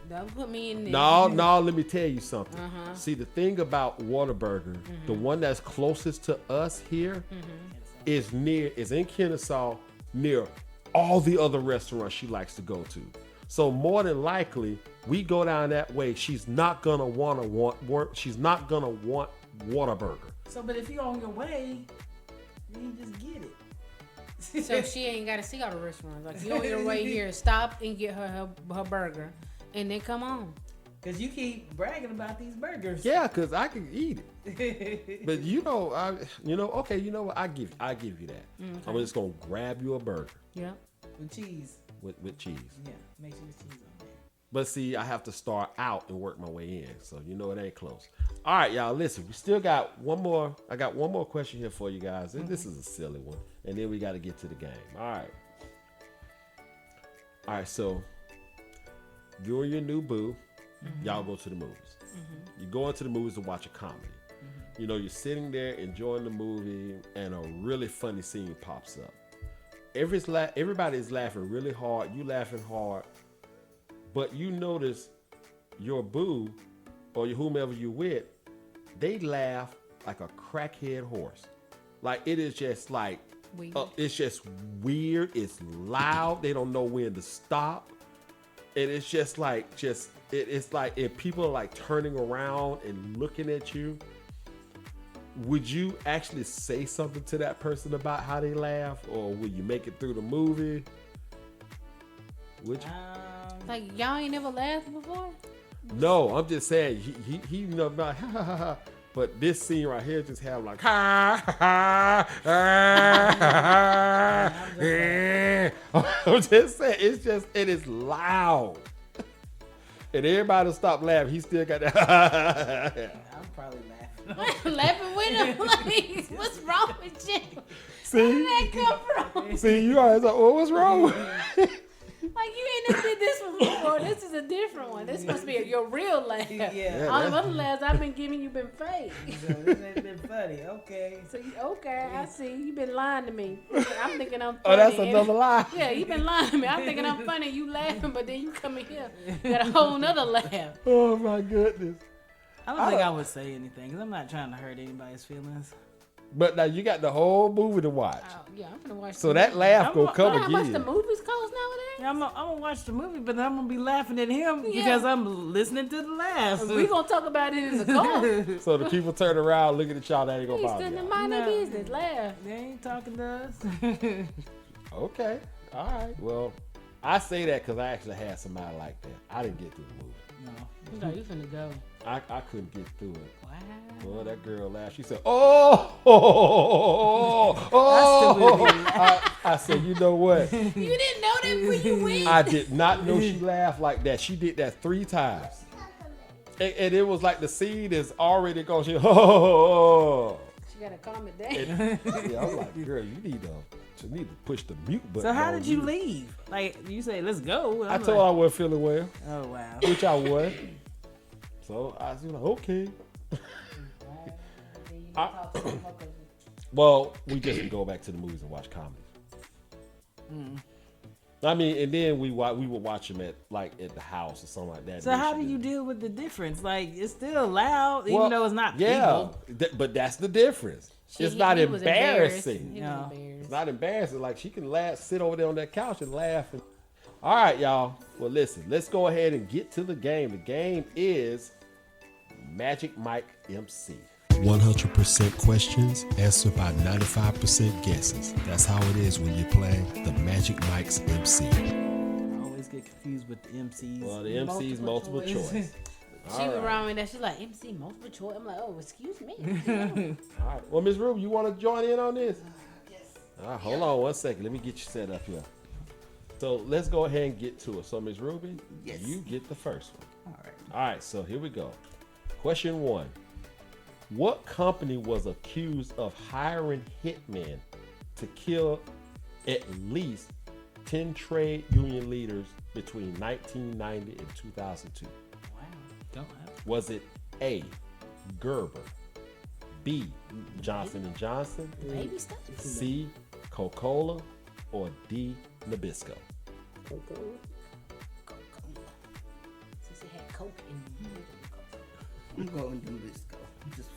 Don't put me in there. No, let me tell you something. See, the thing about Whataburger, the one that's closest to us here, is in Kennesaw, near all the other restaurants she likes to go to. So more than likely, we go down that way. She's not gonna want Whataburger. So, but if you're on your way, you just get it. So she ain't got to see all the restaurants. Like, you on your way here, stop and get her burger, and then come on. Because you keep bragging about these burgers. Yeah, cause I can eat it. But okay, you know what? I give you that. I'm just gonna grab you a burger Yeah. With cheese. with cheese. Yeah, make sure there's cheese on there. But see, I have to start out and work my way in. So you know it ain't close. All right, y'all, listen, we still got one more. I got one more question here for you guys. This is a silly one. And then we got to get to the game. All right, so you and your new boo, y'all go to the movies. You go into the movies to watch a comedy. You know, you're sitting there enjoying the movie and a really funny scene pops up. Everybody's laughing really hard. You laughing hard. But you notice your boo or whomever you with, they laugh like a crackhead horse. Like it is just like, Weird. it's just weird. It's loud. They don't know when to stop. And it's just like, it's like if people are like turning around and looking at you, would you actually say something to that person about how they laugh, or will you make it through the movie? Would you? Like, y'all ain't never laughed before? No, I'm just saying he you know about but this scene right here just have like ha ha ha. I'm just saying it is loud, and everybody will stop laughing. He still got that. I'm probably laughing. Laughing with him? Like, what's wrong with you? See, Where did that come from? see, you always like, well, what's wrong? Like, you ain't never did this one before. This is a different one. This must be your real laugh. Yeah. All the other laughs I've been giving you been fake. So this ain't been funny. Okay. So, I see. You been lying to me. I'm thinking I'm funny. Oh, that's another lie. Yeah, you been lying to me. I'm thinking I'm funny. You laughing, but then you come in here, got a whole nother laugh. Oh my goodness. I don't think I would say anything because I'm not trying to hurt anybody's feelings. But now you got the whole movie to watch. Oh, yeah, I'm gonna watch. So that laugh I'm gonna come You know how much again. the movies cost nowadays? Yeah, I'm gonna watch the movie, but I'm gonna be laughing at him Yeah. because I'm listening to the laughs. We gonna talk about it in the car. So the people turn around, looking at y'all, that ain't gonna He's bother standing y'all. mind their No. business. Laugh. They ain't talking to us. Okay, all right. Well, I say that because I actually had somebody like that. I didn't get through the movie. No. You know, you finna go. I couldn't get through it. Wow. Well, that girl laughed. She said, "Oh, I said, you know what? You didn't know that when you went. I did not know she laughed like that. She did that 3 times, and it was like the scene is already going. She, She gotta calm it down. yeah, I was like, girl, you need to push the mute button. So how on did you leave? Like you say, let's go. I told her I wasn't feeling well, Oh wow. which I was. So I was like, okay. Well, we just go back to the movies and watch comedies. I mean, and then we would watch them at the house or something like that. So how do you deal with the difference? Like, it's still loud, even though it's not people. But that's the difference. It's not embarrassing. He was embarrassed. It's not embarrassing. Like, she can laugh, sit over there on that couch and laugh. All right, y'all. Well, listen, let's go ahead and get to the game. The game is Magic Mike MC. 100% questions answered by 95% guesses. That's how it is when you're playing the Magic Mike's MC. I always get confused with the MCs. Well, the MC's multiple choice. She was around me that she's like, MC multiple choice. I'm like, oh, excuse me. All right. Well, Ms. Ruby, you want to join in on this? Yes. All right, hold on one second. Let me get you set up here. So let's go ahead and get to it. So, Ms. Ruby, you get the first one. All right. All right, so here we go. Question 1. What company was accused of hiring hitmen to kill at least 10 trade union leaders between 1990 and 2002? Wow. Don't have. Was it A, Gerber, B, Johnson & Johnson, Baby stuff. C, Coca-Cola, or D, Nabisco? Since it had Coke in it. I'm going Nabisco. Just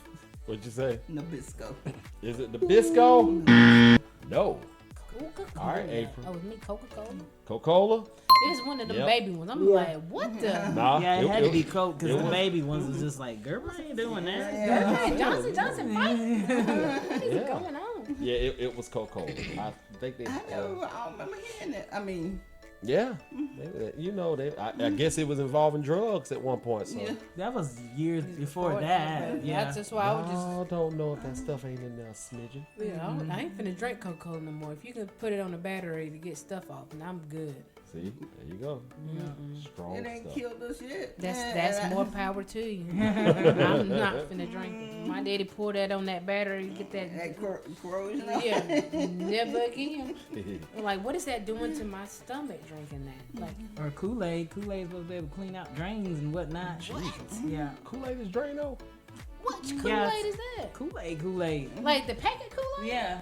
What'd you say? Nabisco. Is it Nabisco? No. Coca-Cola. All right, April. Oh, it was me, Coca-Cola? Coca-Cola? It was one of them baby ones. I'm like, what the? Nah. Yeah, it had to be Coke because it the was- baby ones was just like, Gerber ain't doing that. Hey, Johnson fight. What is Yeah. going on? Yeah, it was Coca-Cola. I think they. I don't remember hearing it. I mean, Yeah, I guess it was involving drugs at one point. So yeah. That was years before that. Yeah. That's just why I was just. I don't know if that stuff ain't in there, smidgen. Yeah, I ain't finna drink Coca-Cola no more. If you can put it on the battery to get stuff off, then I'm good. See, there you go. Strong It ain't stuff. killed us yet. That's more power to you. I'm not finna drink it. My daddy poured that on that battery, get that. That corrosion. Yeah, never again. I'm like, what is that doing to my stomach drinking that? Like, Or Kool-Aid. Kool-Aid's supposed to be able to clean out drains and whatnot. Yeah. Kool-Aid is Drano. what Kool-Aid Yeah. is that? Kool-Aid. Like the packet Kool-Aid? Yeah.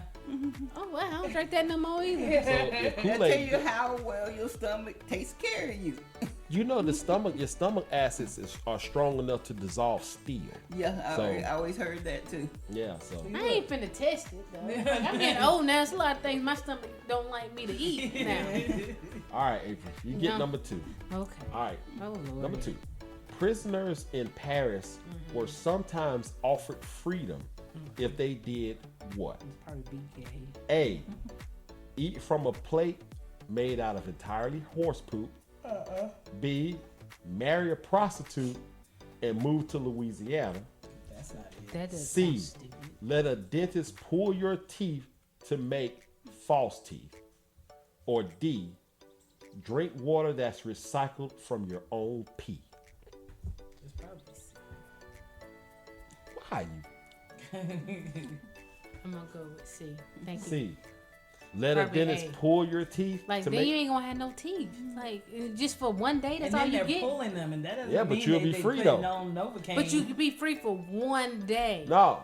Oh wow, I don't drink that no more either. So if That tell Kool-Aid, you how well your stomach takes care of you. you know your stomach acids are strong enough to dissolve steel. Yeah, So- I always heard that too. Yeah, so I ain't finna test it though. Like, I'm getting old now. There's a lot of things my stomach don't like me to eat now. all right, April, you get No. number 2. Okay. All right, Oh lord. number 2. Prisoners in Paris were sometimes offered freedom if they did what? Probably BK. A, eat from a plate made out of entirely horse poop. B, marry a prostitute and move to Louisiana. That's not it. That does C, sound stupid. let a dentist pull your teeth to make false teeth. Or D, drink water that's recycled from your own pee. It's probably C. Why you? I'm gonna go with C. Thank you. C, let Probably a dentist A. pull your teeth Like to then make. you ain't gonna have no teeth. Like just for one day, that's And all then you they're get. pulling them, and that doesn't Yeah, but mean you'll they be free, put though. it on Novocaine. But you could be free for one day. No,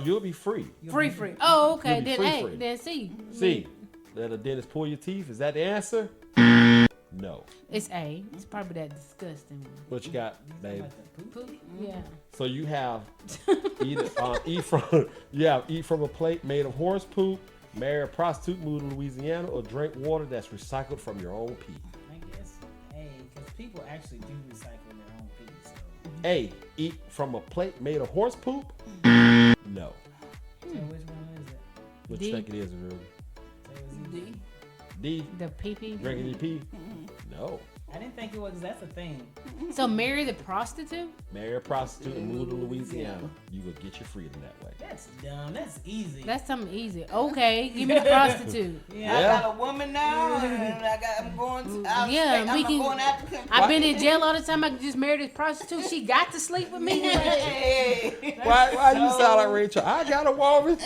you'll be free. Free. Oh, okay. You'll be Then free. A. Then C. C, let a dentist pull your teeth. Is that the answer? No. It's A. It's probably that disgusting one. What you got, babe? Poop. Yeah. So you have eat from a plate made of horse poop, marry a prostitute, move to Louisiana, or drink water that's recycled from your own pee. I guess A, because people actually do recycle their own pee. So, A, eat from a plate made of horse poop. No. so which one is it? What D. you think it is, really? So is it D. D, The pee. drinking your pee? No. I didn't think it was. That's a thing. So marry the prostitute? Marry a prostitute and move to Louisiana. You will get your freedom that way. That's dumb. That's easy. That's something easy. Okay, give me the prostitute. yeah. I Yeah. got a woman now, and I'm going. Yeah, we I'm can- going out the country. I've been in jail all the time. I can just marry this prostitute. She got to sleep with me. Hey. Why you sound like Rachel? I got a woman.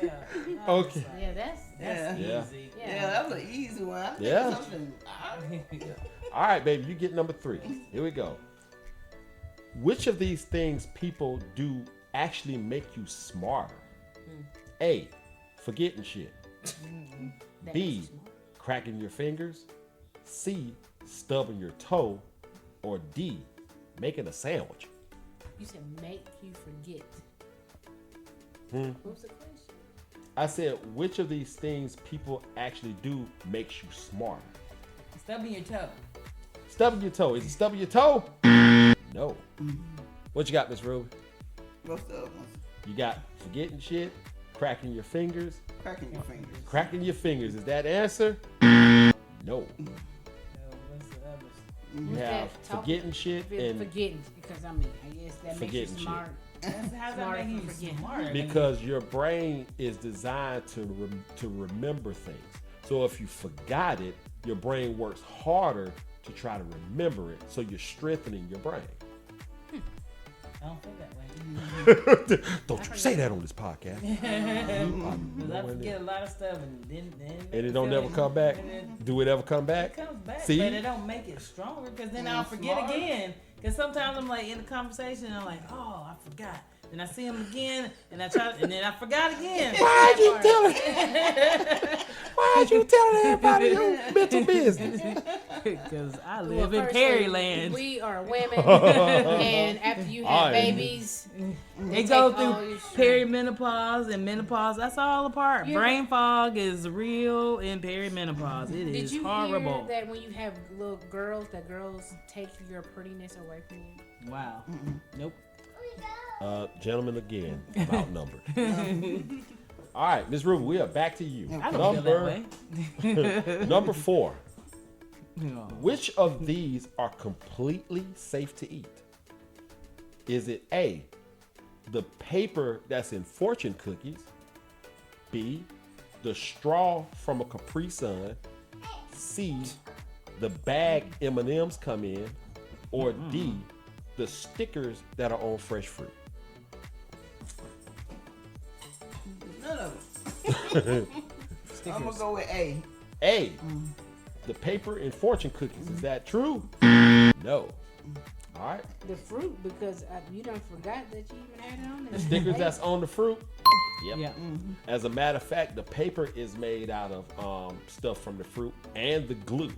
Yeah. Okay. Yeah, that's That's Yeah. easy. Yeah, that was an easy one. I think Yeah. something. All right, baby, you get number 3. Here we go. Which of these things people do actually make you smarter? A, forgetting shit. That B, is smart. cracking your fingers. C, stubbing your toe. Or D, making a sandwich. You said make you forget. What was the question? I said, which of these things people actually do makes you smarter? Stubbing your toe. Stubbing your toe. Is it stubbing your toe? No. What you got, Miss Ruby? What's the other ones? You got forgetting shit, cracking your fingers. Cracking your fingers. Cracking your fingers. Is that answer? No. What's the others? You What's have that? Talk- forgetting shit and Forgetting, because I mean, I guess that makes Forgetting you shit. smart. How's that Smart make you for forgetting. smarter? because your brain is designed to remember things. So if you forgot it, your brain works harder to try to remember it. So you're strengthening your brain. I don't feel that way. Don't you say that on this podcast. Because I forget a lot of stuff and then And it don't never come back. And then Do it ever come back? it comes back, See? but it don't make it stronger because then I'll forget smart. again. Because sometimes I'm like in a conversation and I'm like, oh, I forgot. Then I see him again and I try, and then I forgot again. Why'd you telling everybody your mental business? Because I Well, live in firstly, Perryland. We are women, and after you have I am. babies, They go take all through your shit. perimenopause and menopause. That's all a part. Yeah. Brain fog is real in perimenopause. It did is you horrible. hear that when you have little girls, that girls take your prettiness away from you? Wow. Nope. Gentlemen, again, I'm outnumbered. All right, Ms. Ruby, we are back to you. I don't feel that way. Number 4. No. Which of these are completely safe to eat? Is it A, the paper that's in fortune cookies? B, the straw from a Capri Sun? C, the bag M&Ms come in? Or D, the stickers that are on fresh fruit? None of them. I'm gonna go with A. A, the paper in fortune cookies. Is that true? No. All right. The fruit, because you done forgot that you even had it on there. The stickers that's on the fruit. Yep. Yeah. As a matter of fact, the paper is made out of stuff from the fruit and the glue.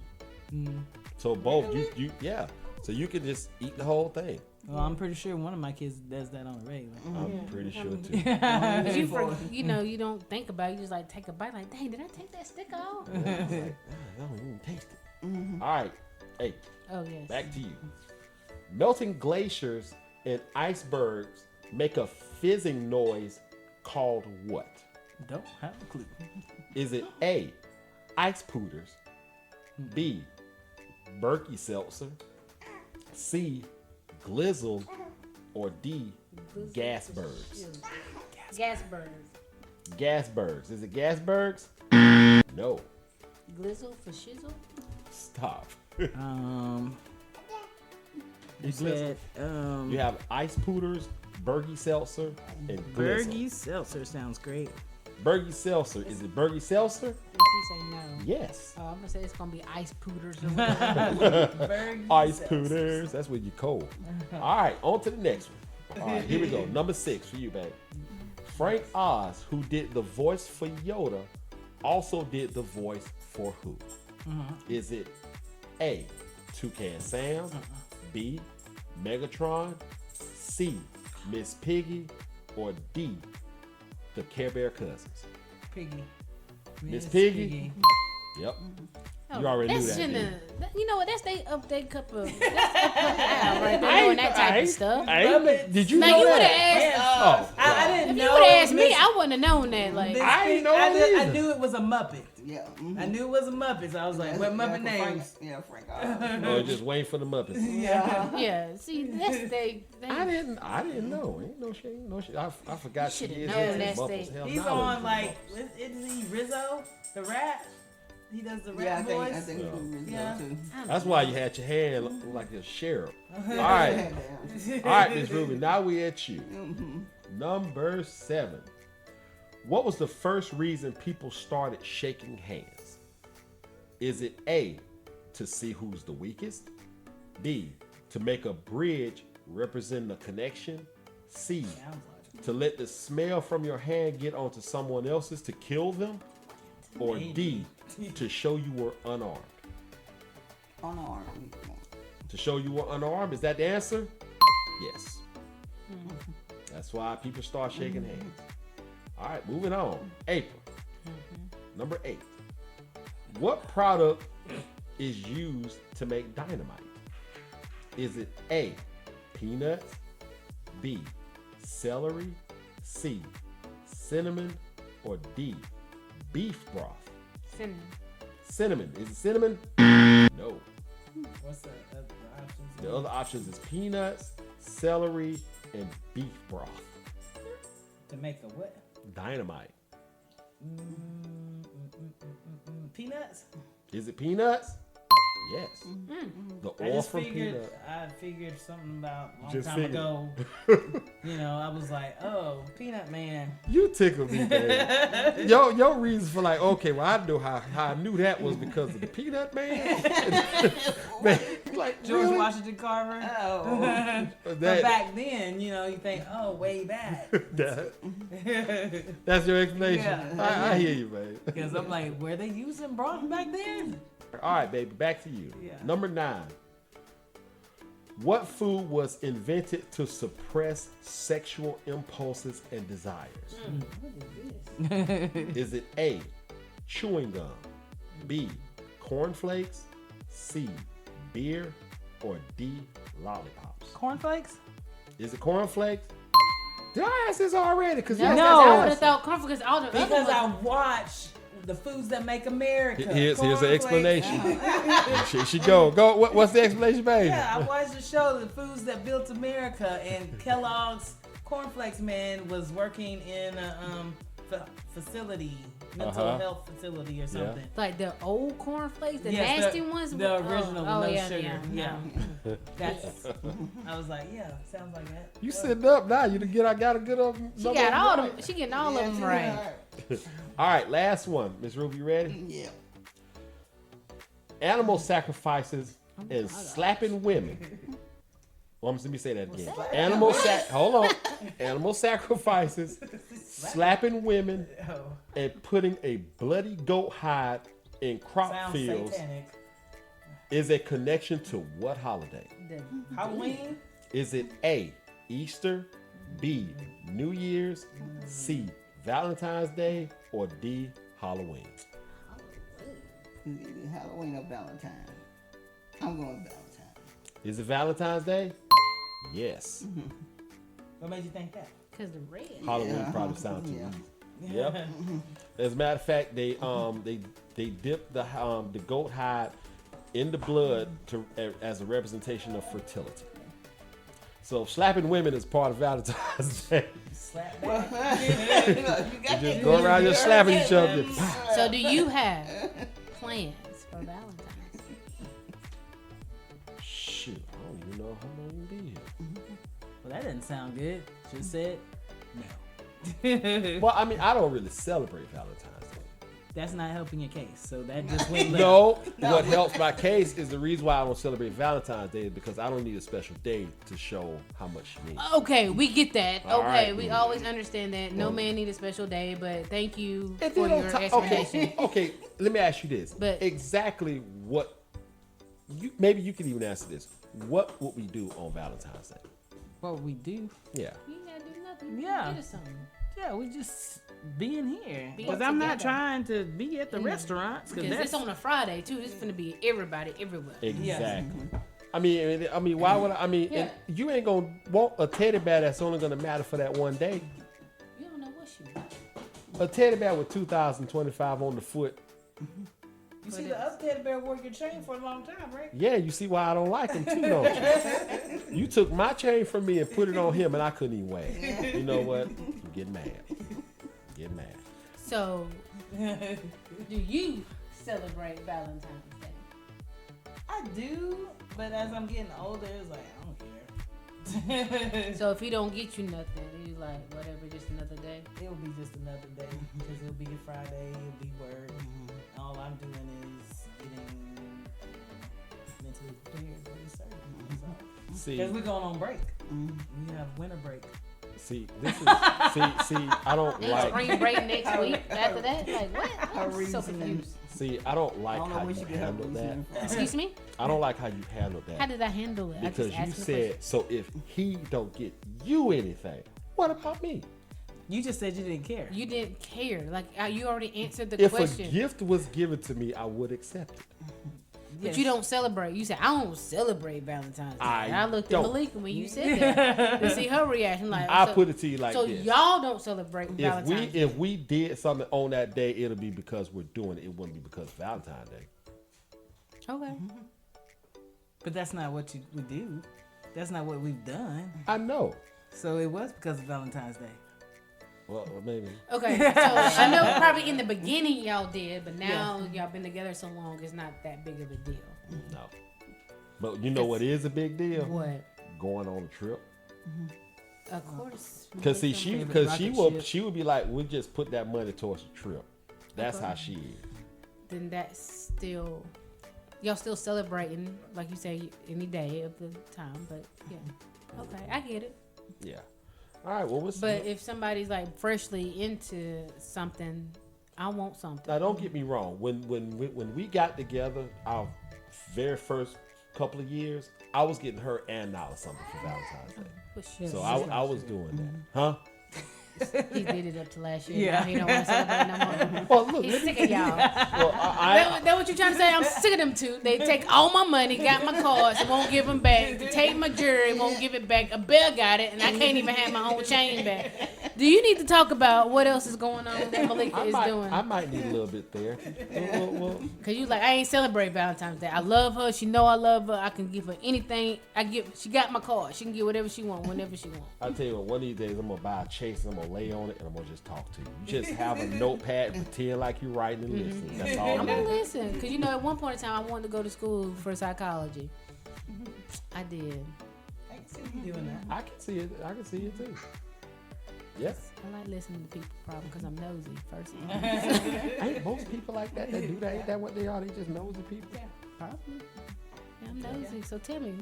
So both you yeah. So you can just eat the whole thing. Well, I'm pretty sure one of my kids does that on a regular. I'm pretty sure too. 'Cause you know, you don't think about it. You just like take a bite, like, dang, did I take that sticker off? I don't even taste it. All right. Hey, Oh yes. back to you. Melting glaciers and icebergs make a fizzing noise called what? Don't have a clue. Is it A, ice pooters? B, Berkey seltzer? C, glizzle? Or D, gasbergs? Gasbergs. Gasbergs. Is it gasbergs? No. Glizzle for shizzle. Stop. You said You have ice pooters, Berkey seltzer, and glizzle. Bergie seltzer sounds great. Berkey seltzer. Is it Berkey seltzer? Did she say no? Yes. Oh, I'm gonna say it's gonna be ice pooters or whatever. Bergie Ice seltzer. pooters. That's when you cold. All right, on to the next one. All right, here we go. Number 6 for you, babe. Frank Oz, who did the voice for Yoda, also did the voice for who? Is it A, Toucan Sam? B, Megatron? C, Miss Piggy? Or D, the Care Bear cousins? Piggy. Miss Piggy? Yep. You already knew that, didn't You know what? That's they update cup of. That's up right there doing that type of stuff. Did you Now know you would that? have asked. Oh, I didn't If know. you would have asked me, Miss- I wouldn't have known that. Like, Miss I ain't Pig- know I either. knew it was a Muppet. Yeah. I knew it was a Muppet. So I was like, what Muppet name? Frank Oz. oh, just waiting for the Muppets. Yeah. yeah. See, that's they. I didn't know. Ain't no shit. I forgot she shoulda is known into that's Muppets. they- Hell, He's knowledge. on like, isn't he Rizzo, the rat? He does the Yeah, rat I voice. think he was Rizzo Yeah. too. That's why you had your hand look like a sheriff. All right, all right, Miss Ruby. Now we at you. Number 7. What was the first reason people started shaking hands? Is it A, to see who's the weakest? B, to make a bridge representing a connection? C, Sounds like to let the smell from your hand get onto someone else's to kill them? or D, to show you were unarmed? Unarmed. To show you were unarmed, is that the answer? Yes. That's why people start shaking hands. All right, moving on. April. Number 8. What product is used to make dynamite? Is it A, peanuts, B, celery, C, cinnamon, or D, beef broth? Cinnamon. Cinnamon. Is it cinnamon? No. What's the options? The other options is peanuts, celery, and beef broth. To make a what? Dynamite. Peanuts? Is it peanuts? Yes. The I oil just from figured, peanut. I figured something about a long Just time figured. ago. You know, I was like, oh, Peanut Man. You tickle me, baby. Your reason for like, okay, well, I know how I knew that was because of the peanut man. Man, like, George really? Washington Carver. Oh. But That- back then, you know, you think, oh, way back. that's your explanation. Yeah. I hear you, baby. Because I'm like, were they using broth back then? All right, baby, back to you. Yeah. Number 9. What food was invented to suppress sexual impulses and desires? Is it A, chewing gum, B, cornflakes, C, beer, or D, lollipops? Cornflakes? Is it cornflakes? Did I ask this already? Because No, No. I would have thought cornflakes all the other Because I ones. watch the foods that make America. Here's the Cornflakes. explanation. She go. What's the explanation, baby? Yeah, I watched the show, The Foods That Built America, and Kellogg's Cornflakes man was working in a facility, mental health facility or something. Like the old cornflakes, the Yes, nasty ones. The original with no yeah, sugar. yeah. That's. I was like, yeah, sounds like that. You sitting up now. You got a good. She got all them. She getting all of them right. All right, last one. Miss Ruby, you ready? Yeah. Animal sacrifices and slapping women. Well, let me say that again. Hold on. Animal sacrifices, slapping women, Oh, and putting a bloody goat hide in crop sounds fields satanic. is a connection to what holiday? Halloween? Is it A, Easter, B, New Year's, C, Valentine's Day, or D, Halloween? Either Halloween or Valentine. I'm going with Valentine. Is it Valentine's Day? Yes. What made you think that? Cause the red. Halloween Yeah. probably sounds too Yeah. easy. Yep. As a matter of fact, they dip the goat hide in the blood as a representation of fertility. So slapping women is part of Valentine's Day. Slap back. You just go around just slapping each other. So do you have plans for Valentine's? Shoot, I don't even know how long you be here. Well, that didn't sound good. Should said no. Well, I mean, I don't really celebrate Valentine's Day. That's not helping your case. So that just went left. No, what helps my case is the reason why I don't celebrate Valentine's Day is because I don't need a special day to show how much she means. Okay, we get that. All Okay, right. we always understand that. No man need a special day, but thank you And for then your on top- explanation. okay, let me ask you this. But- exactly what maybe you can even answer this. What would we do on Valentine's Day? What we do? Yeah. You ain't gotta do nothing. Yeah. Get us something. Yeah, we just being here. Being Because I'm not together. trying to be at the restaurants. Because Because that's it's on a Friday too. This is gonna be everybody everywhere. Exactly. I mean, why would I mean, Yeah. and you ain't gonna want a teddy bear that's only gonna matter for that one day. You don't know what she want. A teddy bear with 2025 on the foot. You see, the other teddy bear wore your chain for a long time, right? Yeah, you see why I don't like him too, don't you? You took my chain from me and put it on him, and I couldn't even wear it. You know what? I'm getting mad. Get mad. So, do you celebrate Valentine's Day? I do, but as I'm getting older, it's like, I don't care. So if he don't get you nothing, he's like, whatever, just another day. It'll be just another day because it'll be a Friday, it'll be work. All I'm doing is getting mentally prepared for the surgery. See, Because we're going on break. We have winter break. See, this is see. I don't And like. spring break next week. After that, like what? Her I'm so reasoning. confused. See, I don't I like don't know how where you she get her handled that. reasoning from. Excuse me. I don't like how you handled How that did I handle it? I because just you asked the said so. If he don't get you anything, what about me? You just said you didn't care. You didn't care. Like you already answered the If question. a gift was given to me, I would accept it. But you don't celebrate. You said, I don't celebrate Valentine's Day. I looked don't. at Malika when you said that to see her reaction. Like, I so, put it to you like so this. y'all don't celebrate If Valentine's Day. if we did something on that day, it'll be because we're doing it. It wouldn't be because Valentine's Day. Okay. But that's not what you would do. That's not what we've done. I know. So it was because of Valentine's Day. Well, maybe. Okay. So I know probably in the beginning y'all did, but now y'all been together so long, it's not that big of a deal. No. But you know what is a big deal? What? Going on a trip. Of course. Cause see, Favorite rocket she would be like, we'll just put that money towards the trip. That's Okay. how she is. Then that's still, y'all still celebrating, like you say, any day of the time. But yeah. Okay, I get it. Yeah. All right. Well, But if somebody's like freshly into something, I want something. now don't get me wrong. When we got together, our very first couple of years, I was getting her and Nala something for Valentine's Day. But shit, So I was doing that, huh? he did it up to last year. Yeah. Now he don't want to celebrate no more. Well, look, He's sick of y'all. well, That what you trying to say? I'm sick of them two. They take all my money, got my cards, and won't give them back. They take my jewelry, won't give it back. A bear got it, and I can't even have my own chain back. Do you need to talk about what else is going on that Malika is doing? I might need a little bit there. Well, Cause you like, I ain't celebrate Valentine's Day. I love her. She know I love her. I can give her anything. She got my card. She can get whatever she want, whenever she want. I tell you what, one of these days I'm gonna buy a chase and I'm gonna lay on it and I'm gonna just talk to you. You just have a notepad and pretend like you're writing and listening. That's all I'm it gonna is. listen. Cause you know, at one point in time, I wanted to go to school for psychology. I did. I can see you doing that. I can see it. I can see it too. Yes. I like listening to people problem because I'm nosy, first of all. Ain't most people like that? They do that. Ain't that what they are? They just nosy people. Probably. Yeah, I'm nosy. So tell me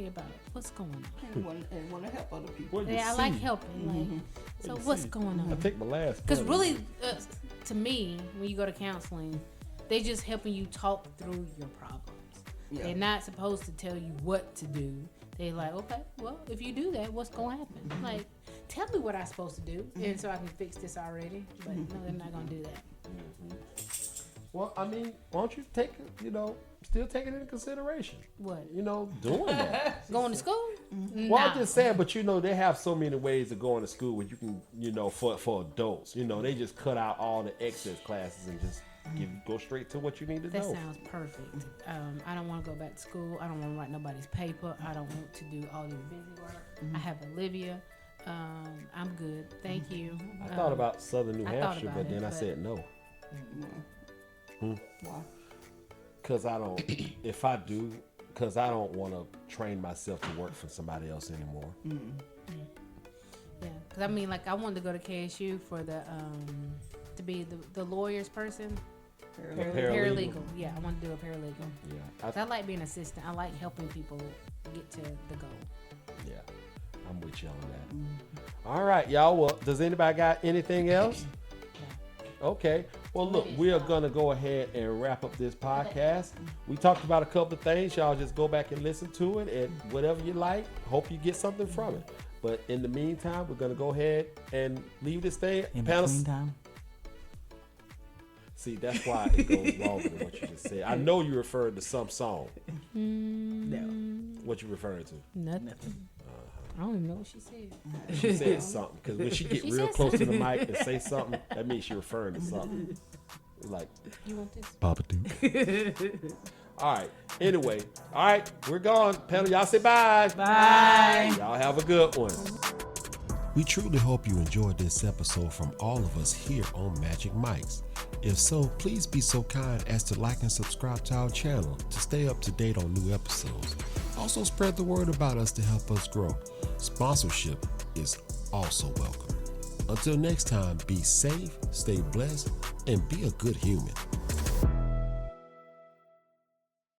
about it. What's going on? And want to help other people. What you Yeah, I see? like helping. Like, so you what's see? going I on? take my last. Because pen. really, to me, when you go to counseling, they just helping you talk through your problems. Yeah. They're not supposed to tell you what to do. They're like, okay, well, if you do that, what's going to happen? Like, tell me what I'm supposed to do, and so I can fix this already. But no, they're not going to do that. Well, I mean, why don't you take it? Still take it into consideration. What? Doing that. Going to school? Well, I'm just saying, but they have so many ways of going to school where you can, for adults, they just cut out all the excess classes and just go straight to what you need to That know. sounds perfect. I don't want to go back to school. I don't want to write nobody's paper. I don't want to do all this busy work. I have Olivia. I'm good. Thank you. I thought about Southern New I thought Hampshire, about but it, then I but- said no. Why? Because I don't, if I do, because I don't want to train myself to work for somebody else anymore. Yeah, because I mean, like, I wanted to go to KSU for to be the lawyer's person. Paralegal. Yeah, I want to do a paralegal. Yeah. 'Cause I like being an assistant. I like helping people get to the goal. Yeah. I'm with you on that. All right, y'all. Well, does anybody got anything else? Okay. Well, look, we are going to go ahead and wrap up this podcast. We talked about a couple of things. Y'all just go back and listen to it and whatever you like. Hope you get something from it. But in the meantime, we're going to go ahead and leave this thing. In Panel- between time. See, that's why it goes longer than what you just said. I know you referred to some song. No. What you referring to? Nothing. I don't even know what she said. She said something. Because when she get She real said close to the mic and say something, that means she's referring to something. It's like, You want this? Papa Duke. All right. Anyway. All right. We're gone. Panel, y'all say bye. Bye. Y'all have a good one. We truly hope you enjoyed this episode from all of us here on M.A.J.C. If so, please be so kind as to like and subscribe to our channel to stay up to date on new episodes. Also spread the word about us to help us grow. Sponsorship is also welcome. Until next time, be safe, stay blessed, and be a good human.